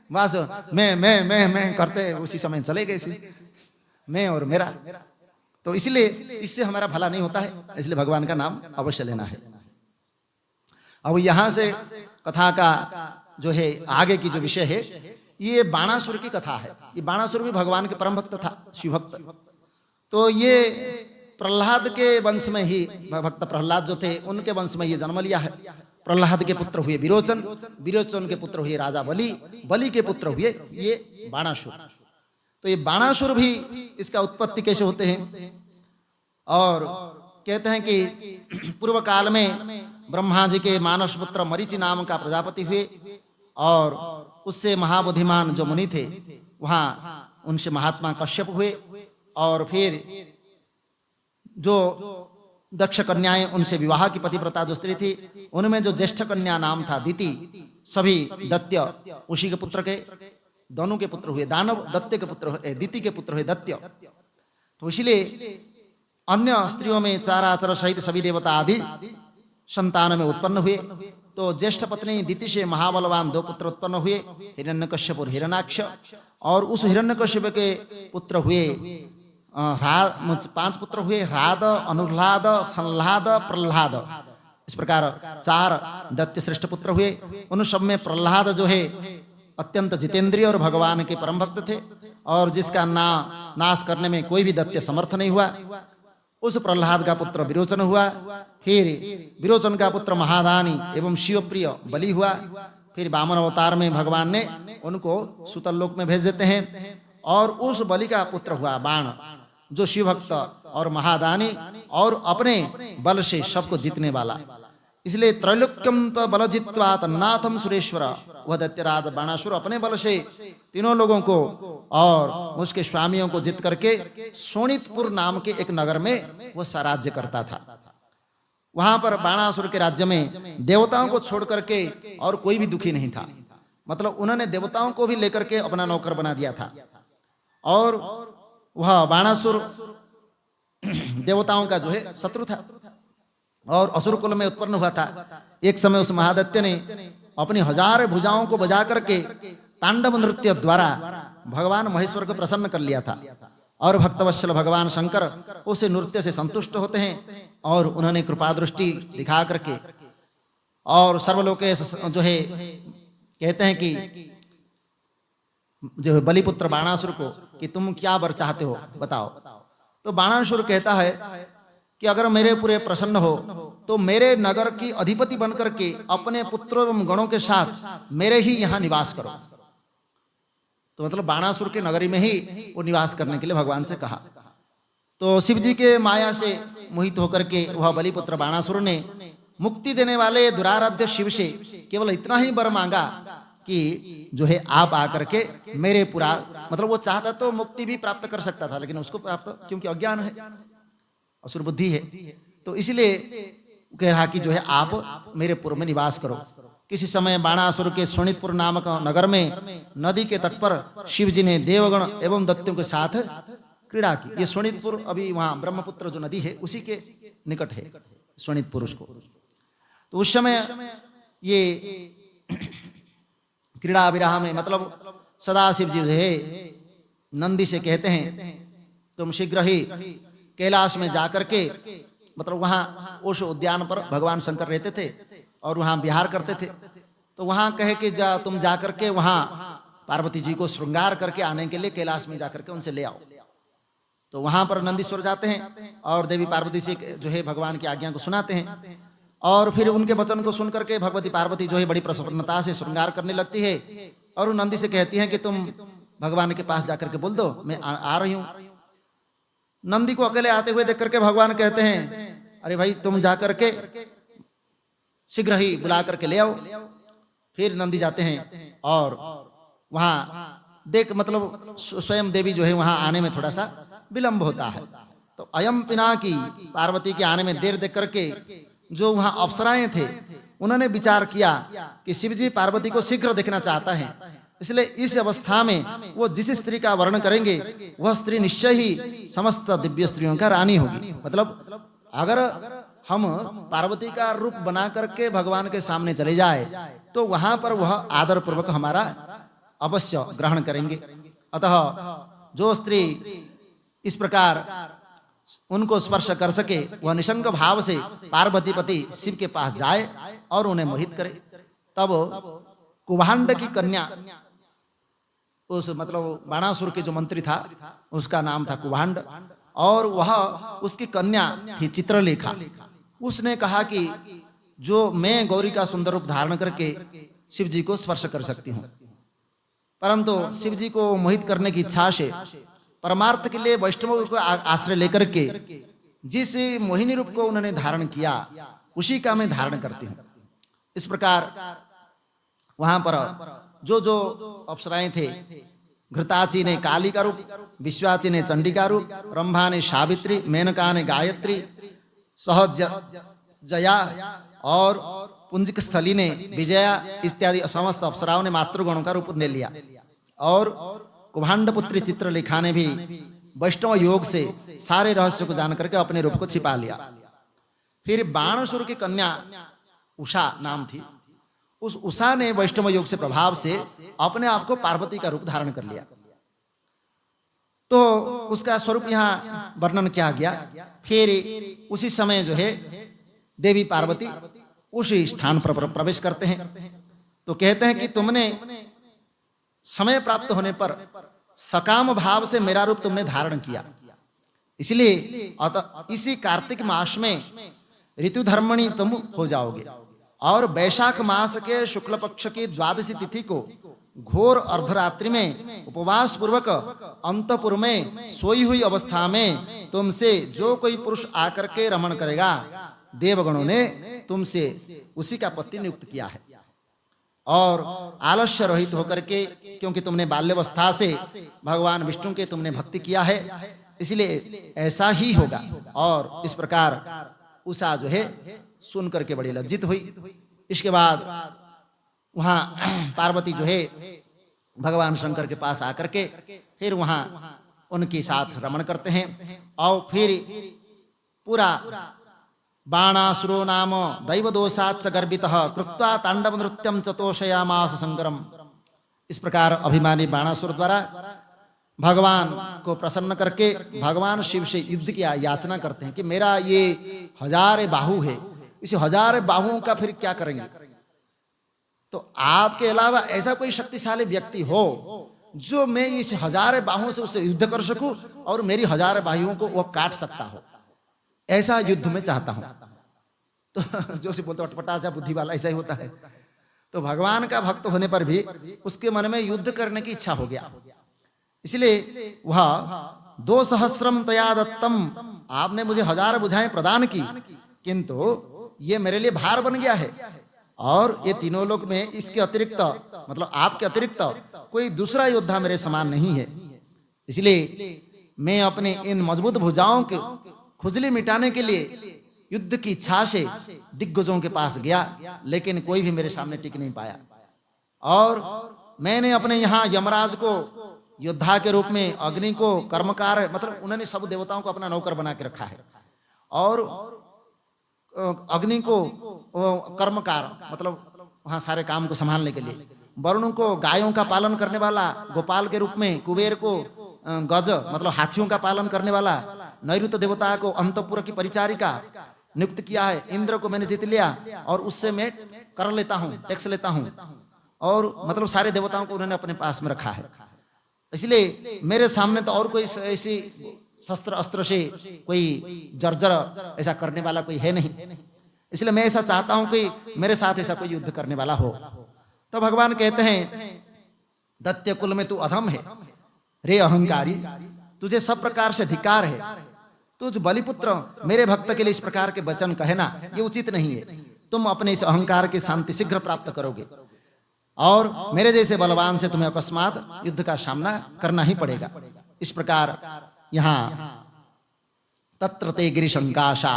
बस मैं करते उसी समय चले गए, मैं और मेरा। तो इसलिए इससे हमारा भला नहीं होता है, इसलिए भगवान का नाम अवश्य लेना है। अब यहां से कथा का जो है आगे की जो विषय है, ये बाणासुर की कथा है। ये बाणासुर भी भगवान के परम भक्त था, शिव भक्त। तो ये प्रहलाद के वंश में ही, भक्त प्रहलाद जो थे उनके वंश में ये जन्म लिया है। प्रहलाद के पुत्र हुए विरोचन, विरोचन के पुत्र हुए राजा बलि, बलि के पुत्र हुए ये बाणासुर। तो ये बाणासुर भी इसका उत्पत्ति कैसे होते हैं, और कहते हैं कि पूर्व काल में ब्रह्मा जी के मानस पुत्र मरीचि नाम का प्रजापति हुए और उससे महाबुद्धिमान जो मुनि थे वहां उनसे महात्मा कश्यप हुए, और फिर जो दक्ष कन्याएं उनसे विवाह की पतिव्रता जो स्त्री थी उनमें जो ज्येष्ठ कन्या नाम था दिति, सभी दत्य उसी के पुत्र के, दोनों के पुत्र हुए दानव, दत्य के पुत्र दिति के पुत्र हुए दत्य। तो इसलिए अन्य स्त्रियों में चाराचर सहित सभी देवता आदि संतान में उत्पन्न हुए। तो ज्येष्ठ पत्नी दिति से महाबलवान दो पुत्र उत्पन्न हुए, हिरण्यकश्यप और हिरण्याक्ष। और उस हिरण्यकश्यप के पुत्र हुए 5 पुत्र हुए, ह्राद, अनुह्लाद, संह्लाद, प्रह्लाद। इस प्रकार 4 दैत्य श्रेष्ठ पुत्र हुए। उन सब में प्रह्लाद जो है अत्यंत जितेंद्रिय और भगवान के परम भक्त थे और जिसका नाश करने में कोई भी दैत्य समर्थ नहीं हुआ। उस प्रह्लाद का पुत्र विरोचन हुआ, फिर विरोचन का पुत्र महादानी एवं शिवप्रिय बलि हुआ। फिर वामन अवतार में भगवान ने उनको सुतल लोक में भेज देते हैं। और उस बलि का पुत्र हुआ बाण, जो शिवभक्त और महादानी और अपने बल से सबको जीतने वाला। इसलिए त्रैलोक्यम बल जित्वा तन्नाथम सुरेश्वर, वह दैत्यराज बाणासुर अपने बल से तीनों लोगों को और उसके स्वामियों को जीत करके शोणितपुर नाम के एक नगर में वो स्वराज्य करता था। वहां पर बाणासुर के राज्य में देवताओं को छोड़ करके और कोई भी दुखी नहीं था। मतलब उन्होंने देवताओं को भी लेकर के अपना नौकर बना दिया था। और वह बाणासुर देवताओं का जो है शत्रु था और असुर कुल में उत्पन्न हुआ था। एक समय उस महादैत्य ने अपनी 1000 भुजाओं को बजा करके तांडव नृत्य द्वारा भगवान महेश्वर को प्रसन्न कर लिया था। और भक्तवत्सल भगवान शंकर उस नृत्य से संतुष्ट होते हैं और उन्होंने कृपा दृष्टि दिखा करके और सर्वलोकेश जो है कहते हैं कि जो बलिपुत्र बाणासुर को कि तुम क्या वर चाहते हो बताओ। तो बाणासुर कहता है कि अगर मेरे पूरे प्रसन्न हो तो मेरे नगर की अधिपति बनकर के अपने पुत्रों एवं गणों के साथ मेरे ही यहाँ निवास करो। तो मतलब बाणासुर के नगरी में ही वो निवास करने के लिए भगवान से कहा। तो शिव जी के माया से मोहित होकर के वह बलिपुत्र बाणासुर ने मुक्ति देने वाले दुराराध्य शिव से केवल इतना ही वर मांगा कि जो है आप आकर के मेरे पूरा, मतलब वो चाहता तो मुक्ति भी प्राप्त कर सकता था, लेकिन उसको प्राप्त क्योंकि अज्ञान है, असुर बुद्धि है, तो इसलिए कह रहा कि जो है आप मेरे पुर में निवास करो। किसी समय बाणासुर के शोणितपुर नामक नगर में नदी के तट पर शिव जी ने देवगण एवं दैत्यों के साथ क्रीड़ा की। ये शोणितपुर अभी वहां ब्रह्मपुत्र जो नदी है उसी के निकट है शोणितपुर उसको। तो उस समय ये क्रीड़ा विराह में मतलब सदाशिव जी है नंदी से कहते हैं तुम शीघ्र ही कैलाश में जाकर के, मतलब वहां उस उद्यान पर भगवान शंकर रहते थे और वहां विहार करते थे। तो वहां कहे कि तुम जाकर के वहां पार्वती जी को श्रृंगार करके आने के लिए कैलाश में जाकर के उनसे ले आओ। तो वहां पर नंदीश्वर जाते हैं और देवी पार्वती से जो है भगवान की आज्ञा को सुनाते हैं। और फिर उनके वचन को सुनकर के भगवती पार्वती जो है बड़ी प्रसन्नता से श्रृंगार करने लगती है और नंदी से कहती है कि तुम भगवान के पास जाकर के बोल दो मैं आ रही हूं। नंदी को अकेले आते हुए देख करके भगवान कहते हैं अरे भाई तुम जाकर के शीघ्र ही बुला करके ले आओ। फिर नंदी जाते हैं और वहां देख मतलब स्वयं देवी जो है वहां आने में थोड़ा सा विलंब होता है। तो अयम पिना की पार्वती के आने में देर देख करके जो वहां अप्सराएं थे उन्होंने विचार किया कि शिव जी पार्वती को शीघ्र देखना चाहता है, इसलिए इस अवस्था में वो जिस स्त्री का वर्णन करेंगे वह स्त्री निश्चय ही समस्त दिव्य स्त्रियों का रानी होगी। मतलब अगर हम पार्वती का रूप बना करके भगवान के सामने चले जाए तो वहां पर वह आदर पूर्वक हमारा अवश्य ग्रहण करेंगे। अतः जो स्त्री इस प्रकार उनको स्पर्श कर सके वह निशंक भाव से पार्वती पति शिव के पास जाए और उन्हें मोहित करे। तब कुभांड की कन्या, उस मतलब बाणासुर के जो मंत्री था उसका नाम था कुभांड, और वह उसकी कन्या थी चित्रलेखा। उसने कहा कि जो मैं गौरी का सुंदर रूप धारण करके शिव जी को स्पर्श कर सकती हूँ, परंतु शिव जी को मोहित करने की इच्छा से परमार्थ के लिए वैष्णव को आश्रय लेकर के जिस मोहिनी रूप को उन्होंने धारण किया उसी का मैं धारण करती हूँ। इस प्रकार वहां पर जो जो अप्सराएं थे, घृताची ने काली का रूप, विश्वाची ने चंडी का रूप, रंभा ने सावित्री, मेनका ने गायत्री, सहज जया और पुंजिक स्थली ने विजया इत्यादि समस्त अप्सराओं ने मातृगणों का रूप ले लिया। और कुभांड पुत्री चित्रलेखा ने भी वैष्णव योग से सारे रहस्य को जान करके अपने रूप को छिपा लिया। फिर बाणासुर की कन्या उषा नाम थी, उस उषा ने वैष्णव योग से प्रभाव से अपने आप को पार्वती का रूप धारण कर लिया। तो उसका स्वरूप यहाँ वर्णन किया गया। फिर उसी समय जो है देवी पार्वती उसी स्थान पर प्रवेश करते हैं। तो कहते हैं कि तुमने समय प्राप्त होने पर सकाम भाव से मेरा रूप तुमने धारण किया, इसलिए इसी कार्तिक मास में ऋतु धर्मणी तुम हो जाओगे। और वैशाख मास के शुक्ल पक्ष की द्वादशी तिथि को घोर अर्धरात्रि में उपवास पूर्वक अंतपुर में सोई हुई अवस्था में तुमसे जो कोई पुरुष आकर के रमण करेगा, देवगणों ने तुमसे उसी का पति नियुक्त किया है। और आलस्य रहित होकर के, क्योंकि तुमने बाल्यावस्था से भगवान विष्णु के तुमने भक्ति किया है, इसलिए ऐसा ही होगा। और इस प्रकार उषा जो है सुन करके बड़ी लज्जित हुई। इसके बाद वहां पार्वती जो है भगवान शंकर के पास आकर के फिर वहां उनके साथ रमण करते हैं। और फिर पूरा बाणासुरो नाम दैवदोषात् गर्भितः कृत्वा तांडव नृत्यं चतोषयामास संगरम। इस प्रकार अभिमानी बाणासुर द्वारा भगवान को प्रसन्न करके भगवान शिव से युद्ध की याचना करते हैं कि मेरा ये 1000 बाहु है, इस 1000 बाहुओं का फिर क्या करेंगे? तो आपके अलावा ऐसा कोई शक्तिशाली व्यक्ति हो जो मैं इस 1000 बाहुओं से उससे युद्ध कर सकूं और मेरी 1000 बाहुओं को वो काट सकता हो, ऐसा युद्ध में चाहता हूं। तो जो से बोलते अटपटा सा बुद्धि वाला ऐसा ही होता है। तो भगवान का भक्त होने पर भी उसके मन में युद्ध करने की इच्छा हो गया। इसलिए वह 2,000 तया दत्तम, आपने मुझे 1000 भुजाएं प्रदान की, किंतु ये मेरे लिए भार बन गया है। और ये तीनों लोक में इसके अतिरिक्त, मतलब आपके अतिरिक्त कोई दूसरा योद्धा मेरे समान नहीं है। इसलिए मैं अपने इन मजबूत भुजाओं के खुजली मिटाने के लिए युद्ध की इच्छा से दिग्गजों के पास गया, लेकिन कोई भी मेरे सामने टिक नहीं पाया। और मैंने अपने यहाँ यमराज को योद्धा के रूप में, अग्नि को कर्मकार, मतलब उन्होंने सब देवताओं को अपना नौकर बना के रखा है। और अग्नि को कर्मकार, मतलब वहां सारे काम को संभालने के लिए, वरुण को गायों का पालन करने वाला गोपाल के रूप में, कुबेर को गज मतलब हाथियों का पालन करने वाला, नैऋत्य देवता को अंतपुर की परिचारिका नियुक्त किया है। इंद्र को मैंने जीत लिया और उससे मैं कर लेता हूँ, टैक्स लेता हूँ। और मतलब सारे देवताओं को उन्होंने अपने पास में रखा है। इसलिए मेरे सामने तो और कोई ऐसी शस्त्र अस्त्र से कोई जर्जर ऐसा करने वाला कोई है नहीं। इसलिए मैं ऐसा चाहता हूं कि मेरे साथ ऐसा कोई युद्ध करने वाला हो। तो भगवान कहते हैं, दैत्य कुल में तू अधम है रे अहंकारी, तुझे सब प्रकार से धिक्कार है। तुझ बलिपुत्र मेरे भक्त के लिए इस प्रकार के वचन कहना ये उचित नहीं है। तुम अपने इस अहंकार की शांति शीघ्र प्राप्त करोगे और मेरे जैसे बलवान से तुम्हें अकस्मात युद्ध का सामना करना ही पड़ेगा। इस प्रकार यहाँ तत्र ते गिरिशंकाशा,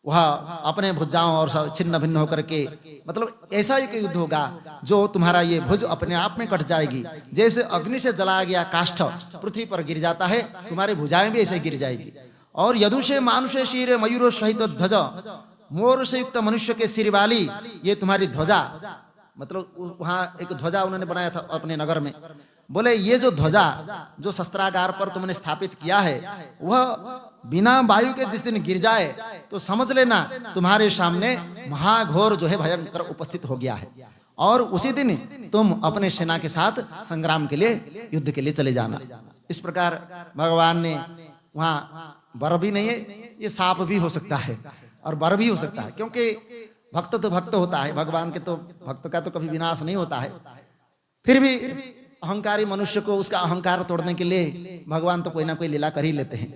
वह अपने भुजाओं और छिन्न भिन्न होकर के, मतलब ऐसा एक युद्ध होगा जो तुम्हारा ये भुज अपने आप में कट जाएगी। जैसे अग्नि से जलाया गया काष्ठ पृथ्वी पर गिर जाता है, तुम्हारी भुजाएं भी ऐसे गिर जाएगी। और यदुषे मानुषे शीरे मयूरो सहित ध्वज, मोर से युक्त मनुष्य के सिर वाली ये तुम्हारी ध्वजा, मतलब वहां एक ध्वजा उन्होंने बनाया था अपने नगर में। बोले ये जो ध्वजा जो शस्त्रागार पर तुमने स्थापित किया है, वह बिना वायु के जिस दिन गिर जाए तो समझ लेना तुम्हारे सामने महाघोर जो है भयंकर उपस्थित हो गया है। और उसी दिन तुम अपने सेना के साथ संग्राम के लिए, युद्ध के लिए चले जाना। इस प्रकार भगवान ने वहां वर भी नहीं है, ये साप भी हो सकता है और वर भी हो सकता है, क्योंकि भक्त तो भक्त होता है, भगवान के तो भक्त का तो कभी विनाश नहीं होता है। फिर भी अहंकारी मनुष्य को उसका अहंकार तोड़ने के लिए भगवान तो कोई ना कोई लीला कर ही लेते हैं।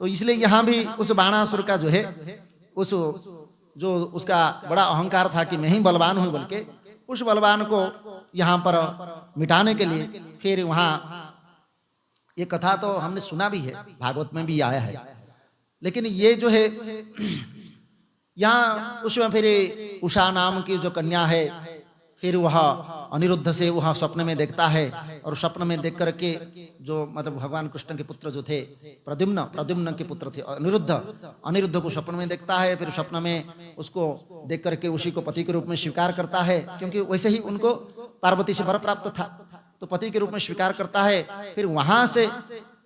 तो इसलिए यहाँ भी उस बाणासुर का जो है, उस जो उसका बड़ा अहंकार था कि मैं ही बलवान हूं, बल्कि उस बलवान को यहाँ पर मिटाने के लिए फिर वहाँ, ये कथा तो हमने सुना भी है, भागवत में भी आया है। लेकिन ये जो है यहाँ उसमें फिर उषा नाम की जो कन्या है, फिर वह अनिरुद्ध से वह स्वप्न में देखता है। और स्वप्न में देख करके जो मतलब भगवान कृष्ण के पुत्र जो थे प्रद्युम्न के पुत्र थे अनिरुद्ध को स्वप्न में देखता है। फिर स्वप्न में उसको देख करके उसी को पति के रूप में स्वीकार करता है, क्योंकि वैसे ही उनको पार्वती से वर प्राप्त था, तो पति के रूप में स्वीकार करता है। फिर वहां से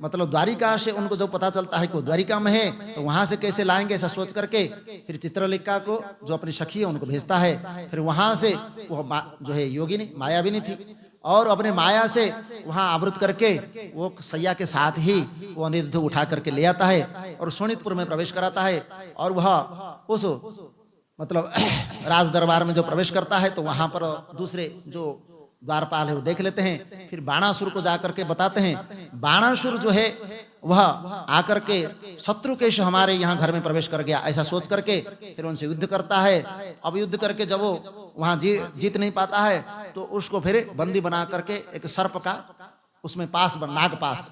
मतलब द्वारिका से उनको जो पता चलता है कि वो द्वारिका में है, तो वहां से कैसे लाएंगे ऐसा सोच करके फिर चित्रलेखा को जो अपनी सखी है उनको भेजता है। फिर वहां से वो जो है योगिनी मायाविनी थी, और अपने माया से वहां आवृत करके वो सैया के साथ ही वो अनिरुद्ध उठा करके ले आता है और शोणितपुर में प्रवेश कराता है। और वह उस मतलब राज दरबार में जो प्रवेश करता है तो वहां पर दूसरे जो द्वारपाल है वो देख लेते हैं, फिर बाणासुर को जाकर के बताते हैं। बाणासुर जो है वह आकर के शत्रुकेश हमारे यहाँ घर में प्रवेश कर गया, ऐसा सोच करके फिर उनसे युद्ध करता है। अब युद्ध करके जब वो वहां जीत नहीं पाता है तो उसको फिर बंदी बना करके एक सर्प का उसमें नागपास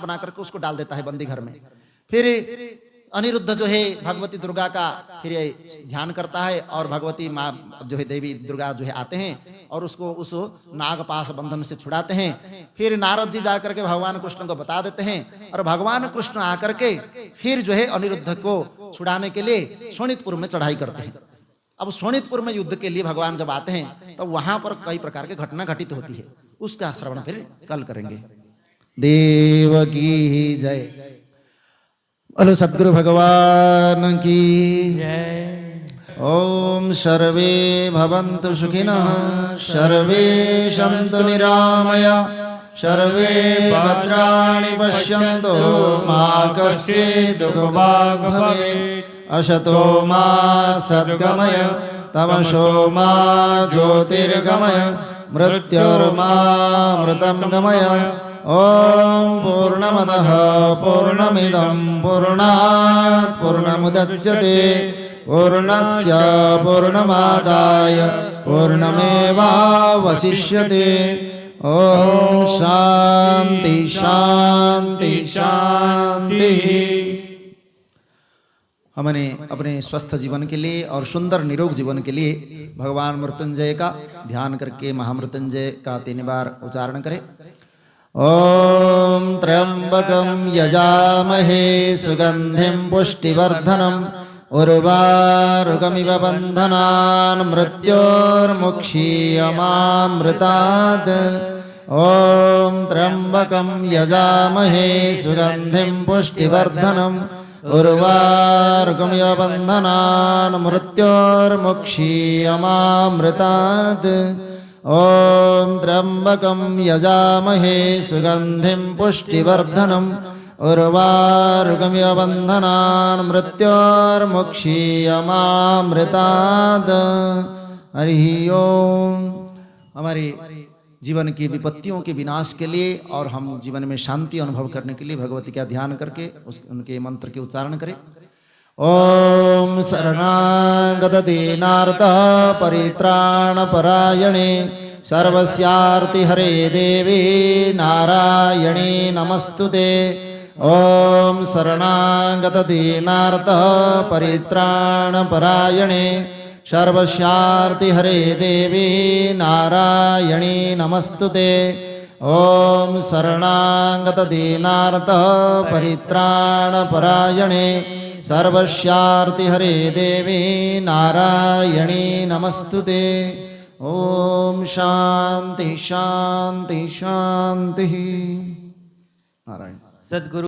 बना करके उसको डाल देता है बंदी घर में। फिर अनिरुद्ध जो है भगवती दुर्गा का फिर ध्यान करता है और भगवती माँ जो है देवी दुर्गा जो है आते हैं और उसको उस नागपास बंधन से छुड़ाते हैं। फिर नारद जी जाकर के भगवान कृष्ण को बता देते हैं और भगवान कृष्ण आकर के फिर जो है अनिरुद्ध को छुड़ाने के लिए शोणितपुर में चढ़ाई करते हैं। अब शोणितपुर में युद्ध के लिए भगवान जब आते हैं तो वहां पर कई प्रकार की घटना घटित होती है, उसका श्रवण फिर कल करेंगे। देव की जय। बोलो सद्गुरु भगवान की जय। ओम सर्वे भवन्तु सुखिनः, सर्वे सन्तु निरामय, सर्वे भद्राणि पश्यन्तु मा कश्चित् दुःखभाग् भवेत्। असतो मा सद्गमय, तमसो मा ज्योतिर्गमय, मृत्योर्मा मृतं गमय। ओम पूर्णमदः पूर्णमिदं पूर्णात् पूर्णमुदच्यते पूर्णस्य पूर्णमादाय पूर्णमेवावशिष्यते। ओम शांति शांति शांति। हमने अपने स्वस्थ जीवन के लिए और सुंदर निरोग जीवन के लिए भगवान मृत्युंजय का ध्यान करके महामृत्युंजय का 3 बार उच्चारण करें। ओम त्र्यंबकं यजामहे सुगंधिं पुष्टिवर्धनम् उर्वारुकमिव बन्धनान् मृत्योर्मुक्षीयमामृतात्। ओम त्र्यंबकं यजामहे सुगंधिं पुष्टिवर्धनम् उर्वारुकमिव बन्धनान् मृत्योर्मुक्षीयमामृतात्। ओम त्र्यंबकं यजामहे सुगंधिं पुष्टिवर्धनम् उर्वारुकमिव बन्धनान् मृत्योर्मुक्षीयमामृतात्। हरि ओम। हमारे जीवन की विपत्तियों के विनाश के लिए और हम जीवन में शांति अनुभव करने के लिए भगवती का ध्यान करके उनके मंत्र के उच्चारण करें। ओम शरणागत दीनार्त परित्राणपरायणे सर्वस्यार्ति हरे देवी नारायणी नमस्तुते। ओम शरणागत दीनार्त परित्राणपरायणे सर्वस्यार्ति हरे देवी नारायणी नमस्तुते। ओम शरणागत दीनार्त परित्राणपरायणे सर्वस्यार्ति हरे देवी नारायणी नमस्तुते। ओम शांति शांति शांति। नारायण। सद्गुरु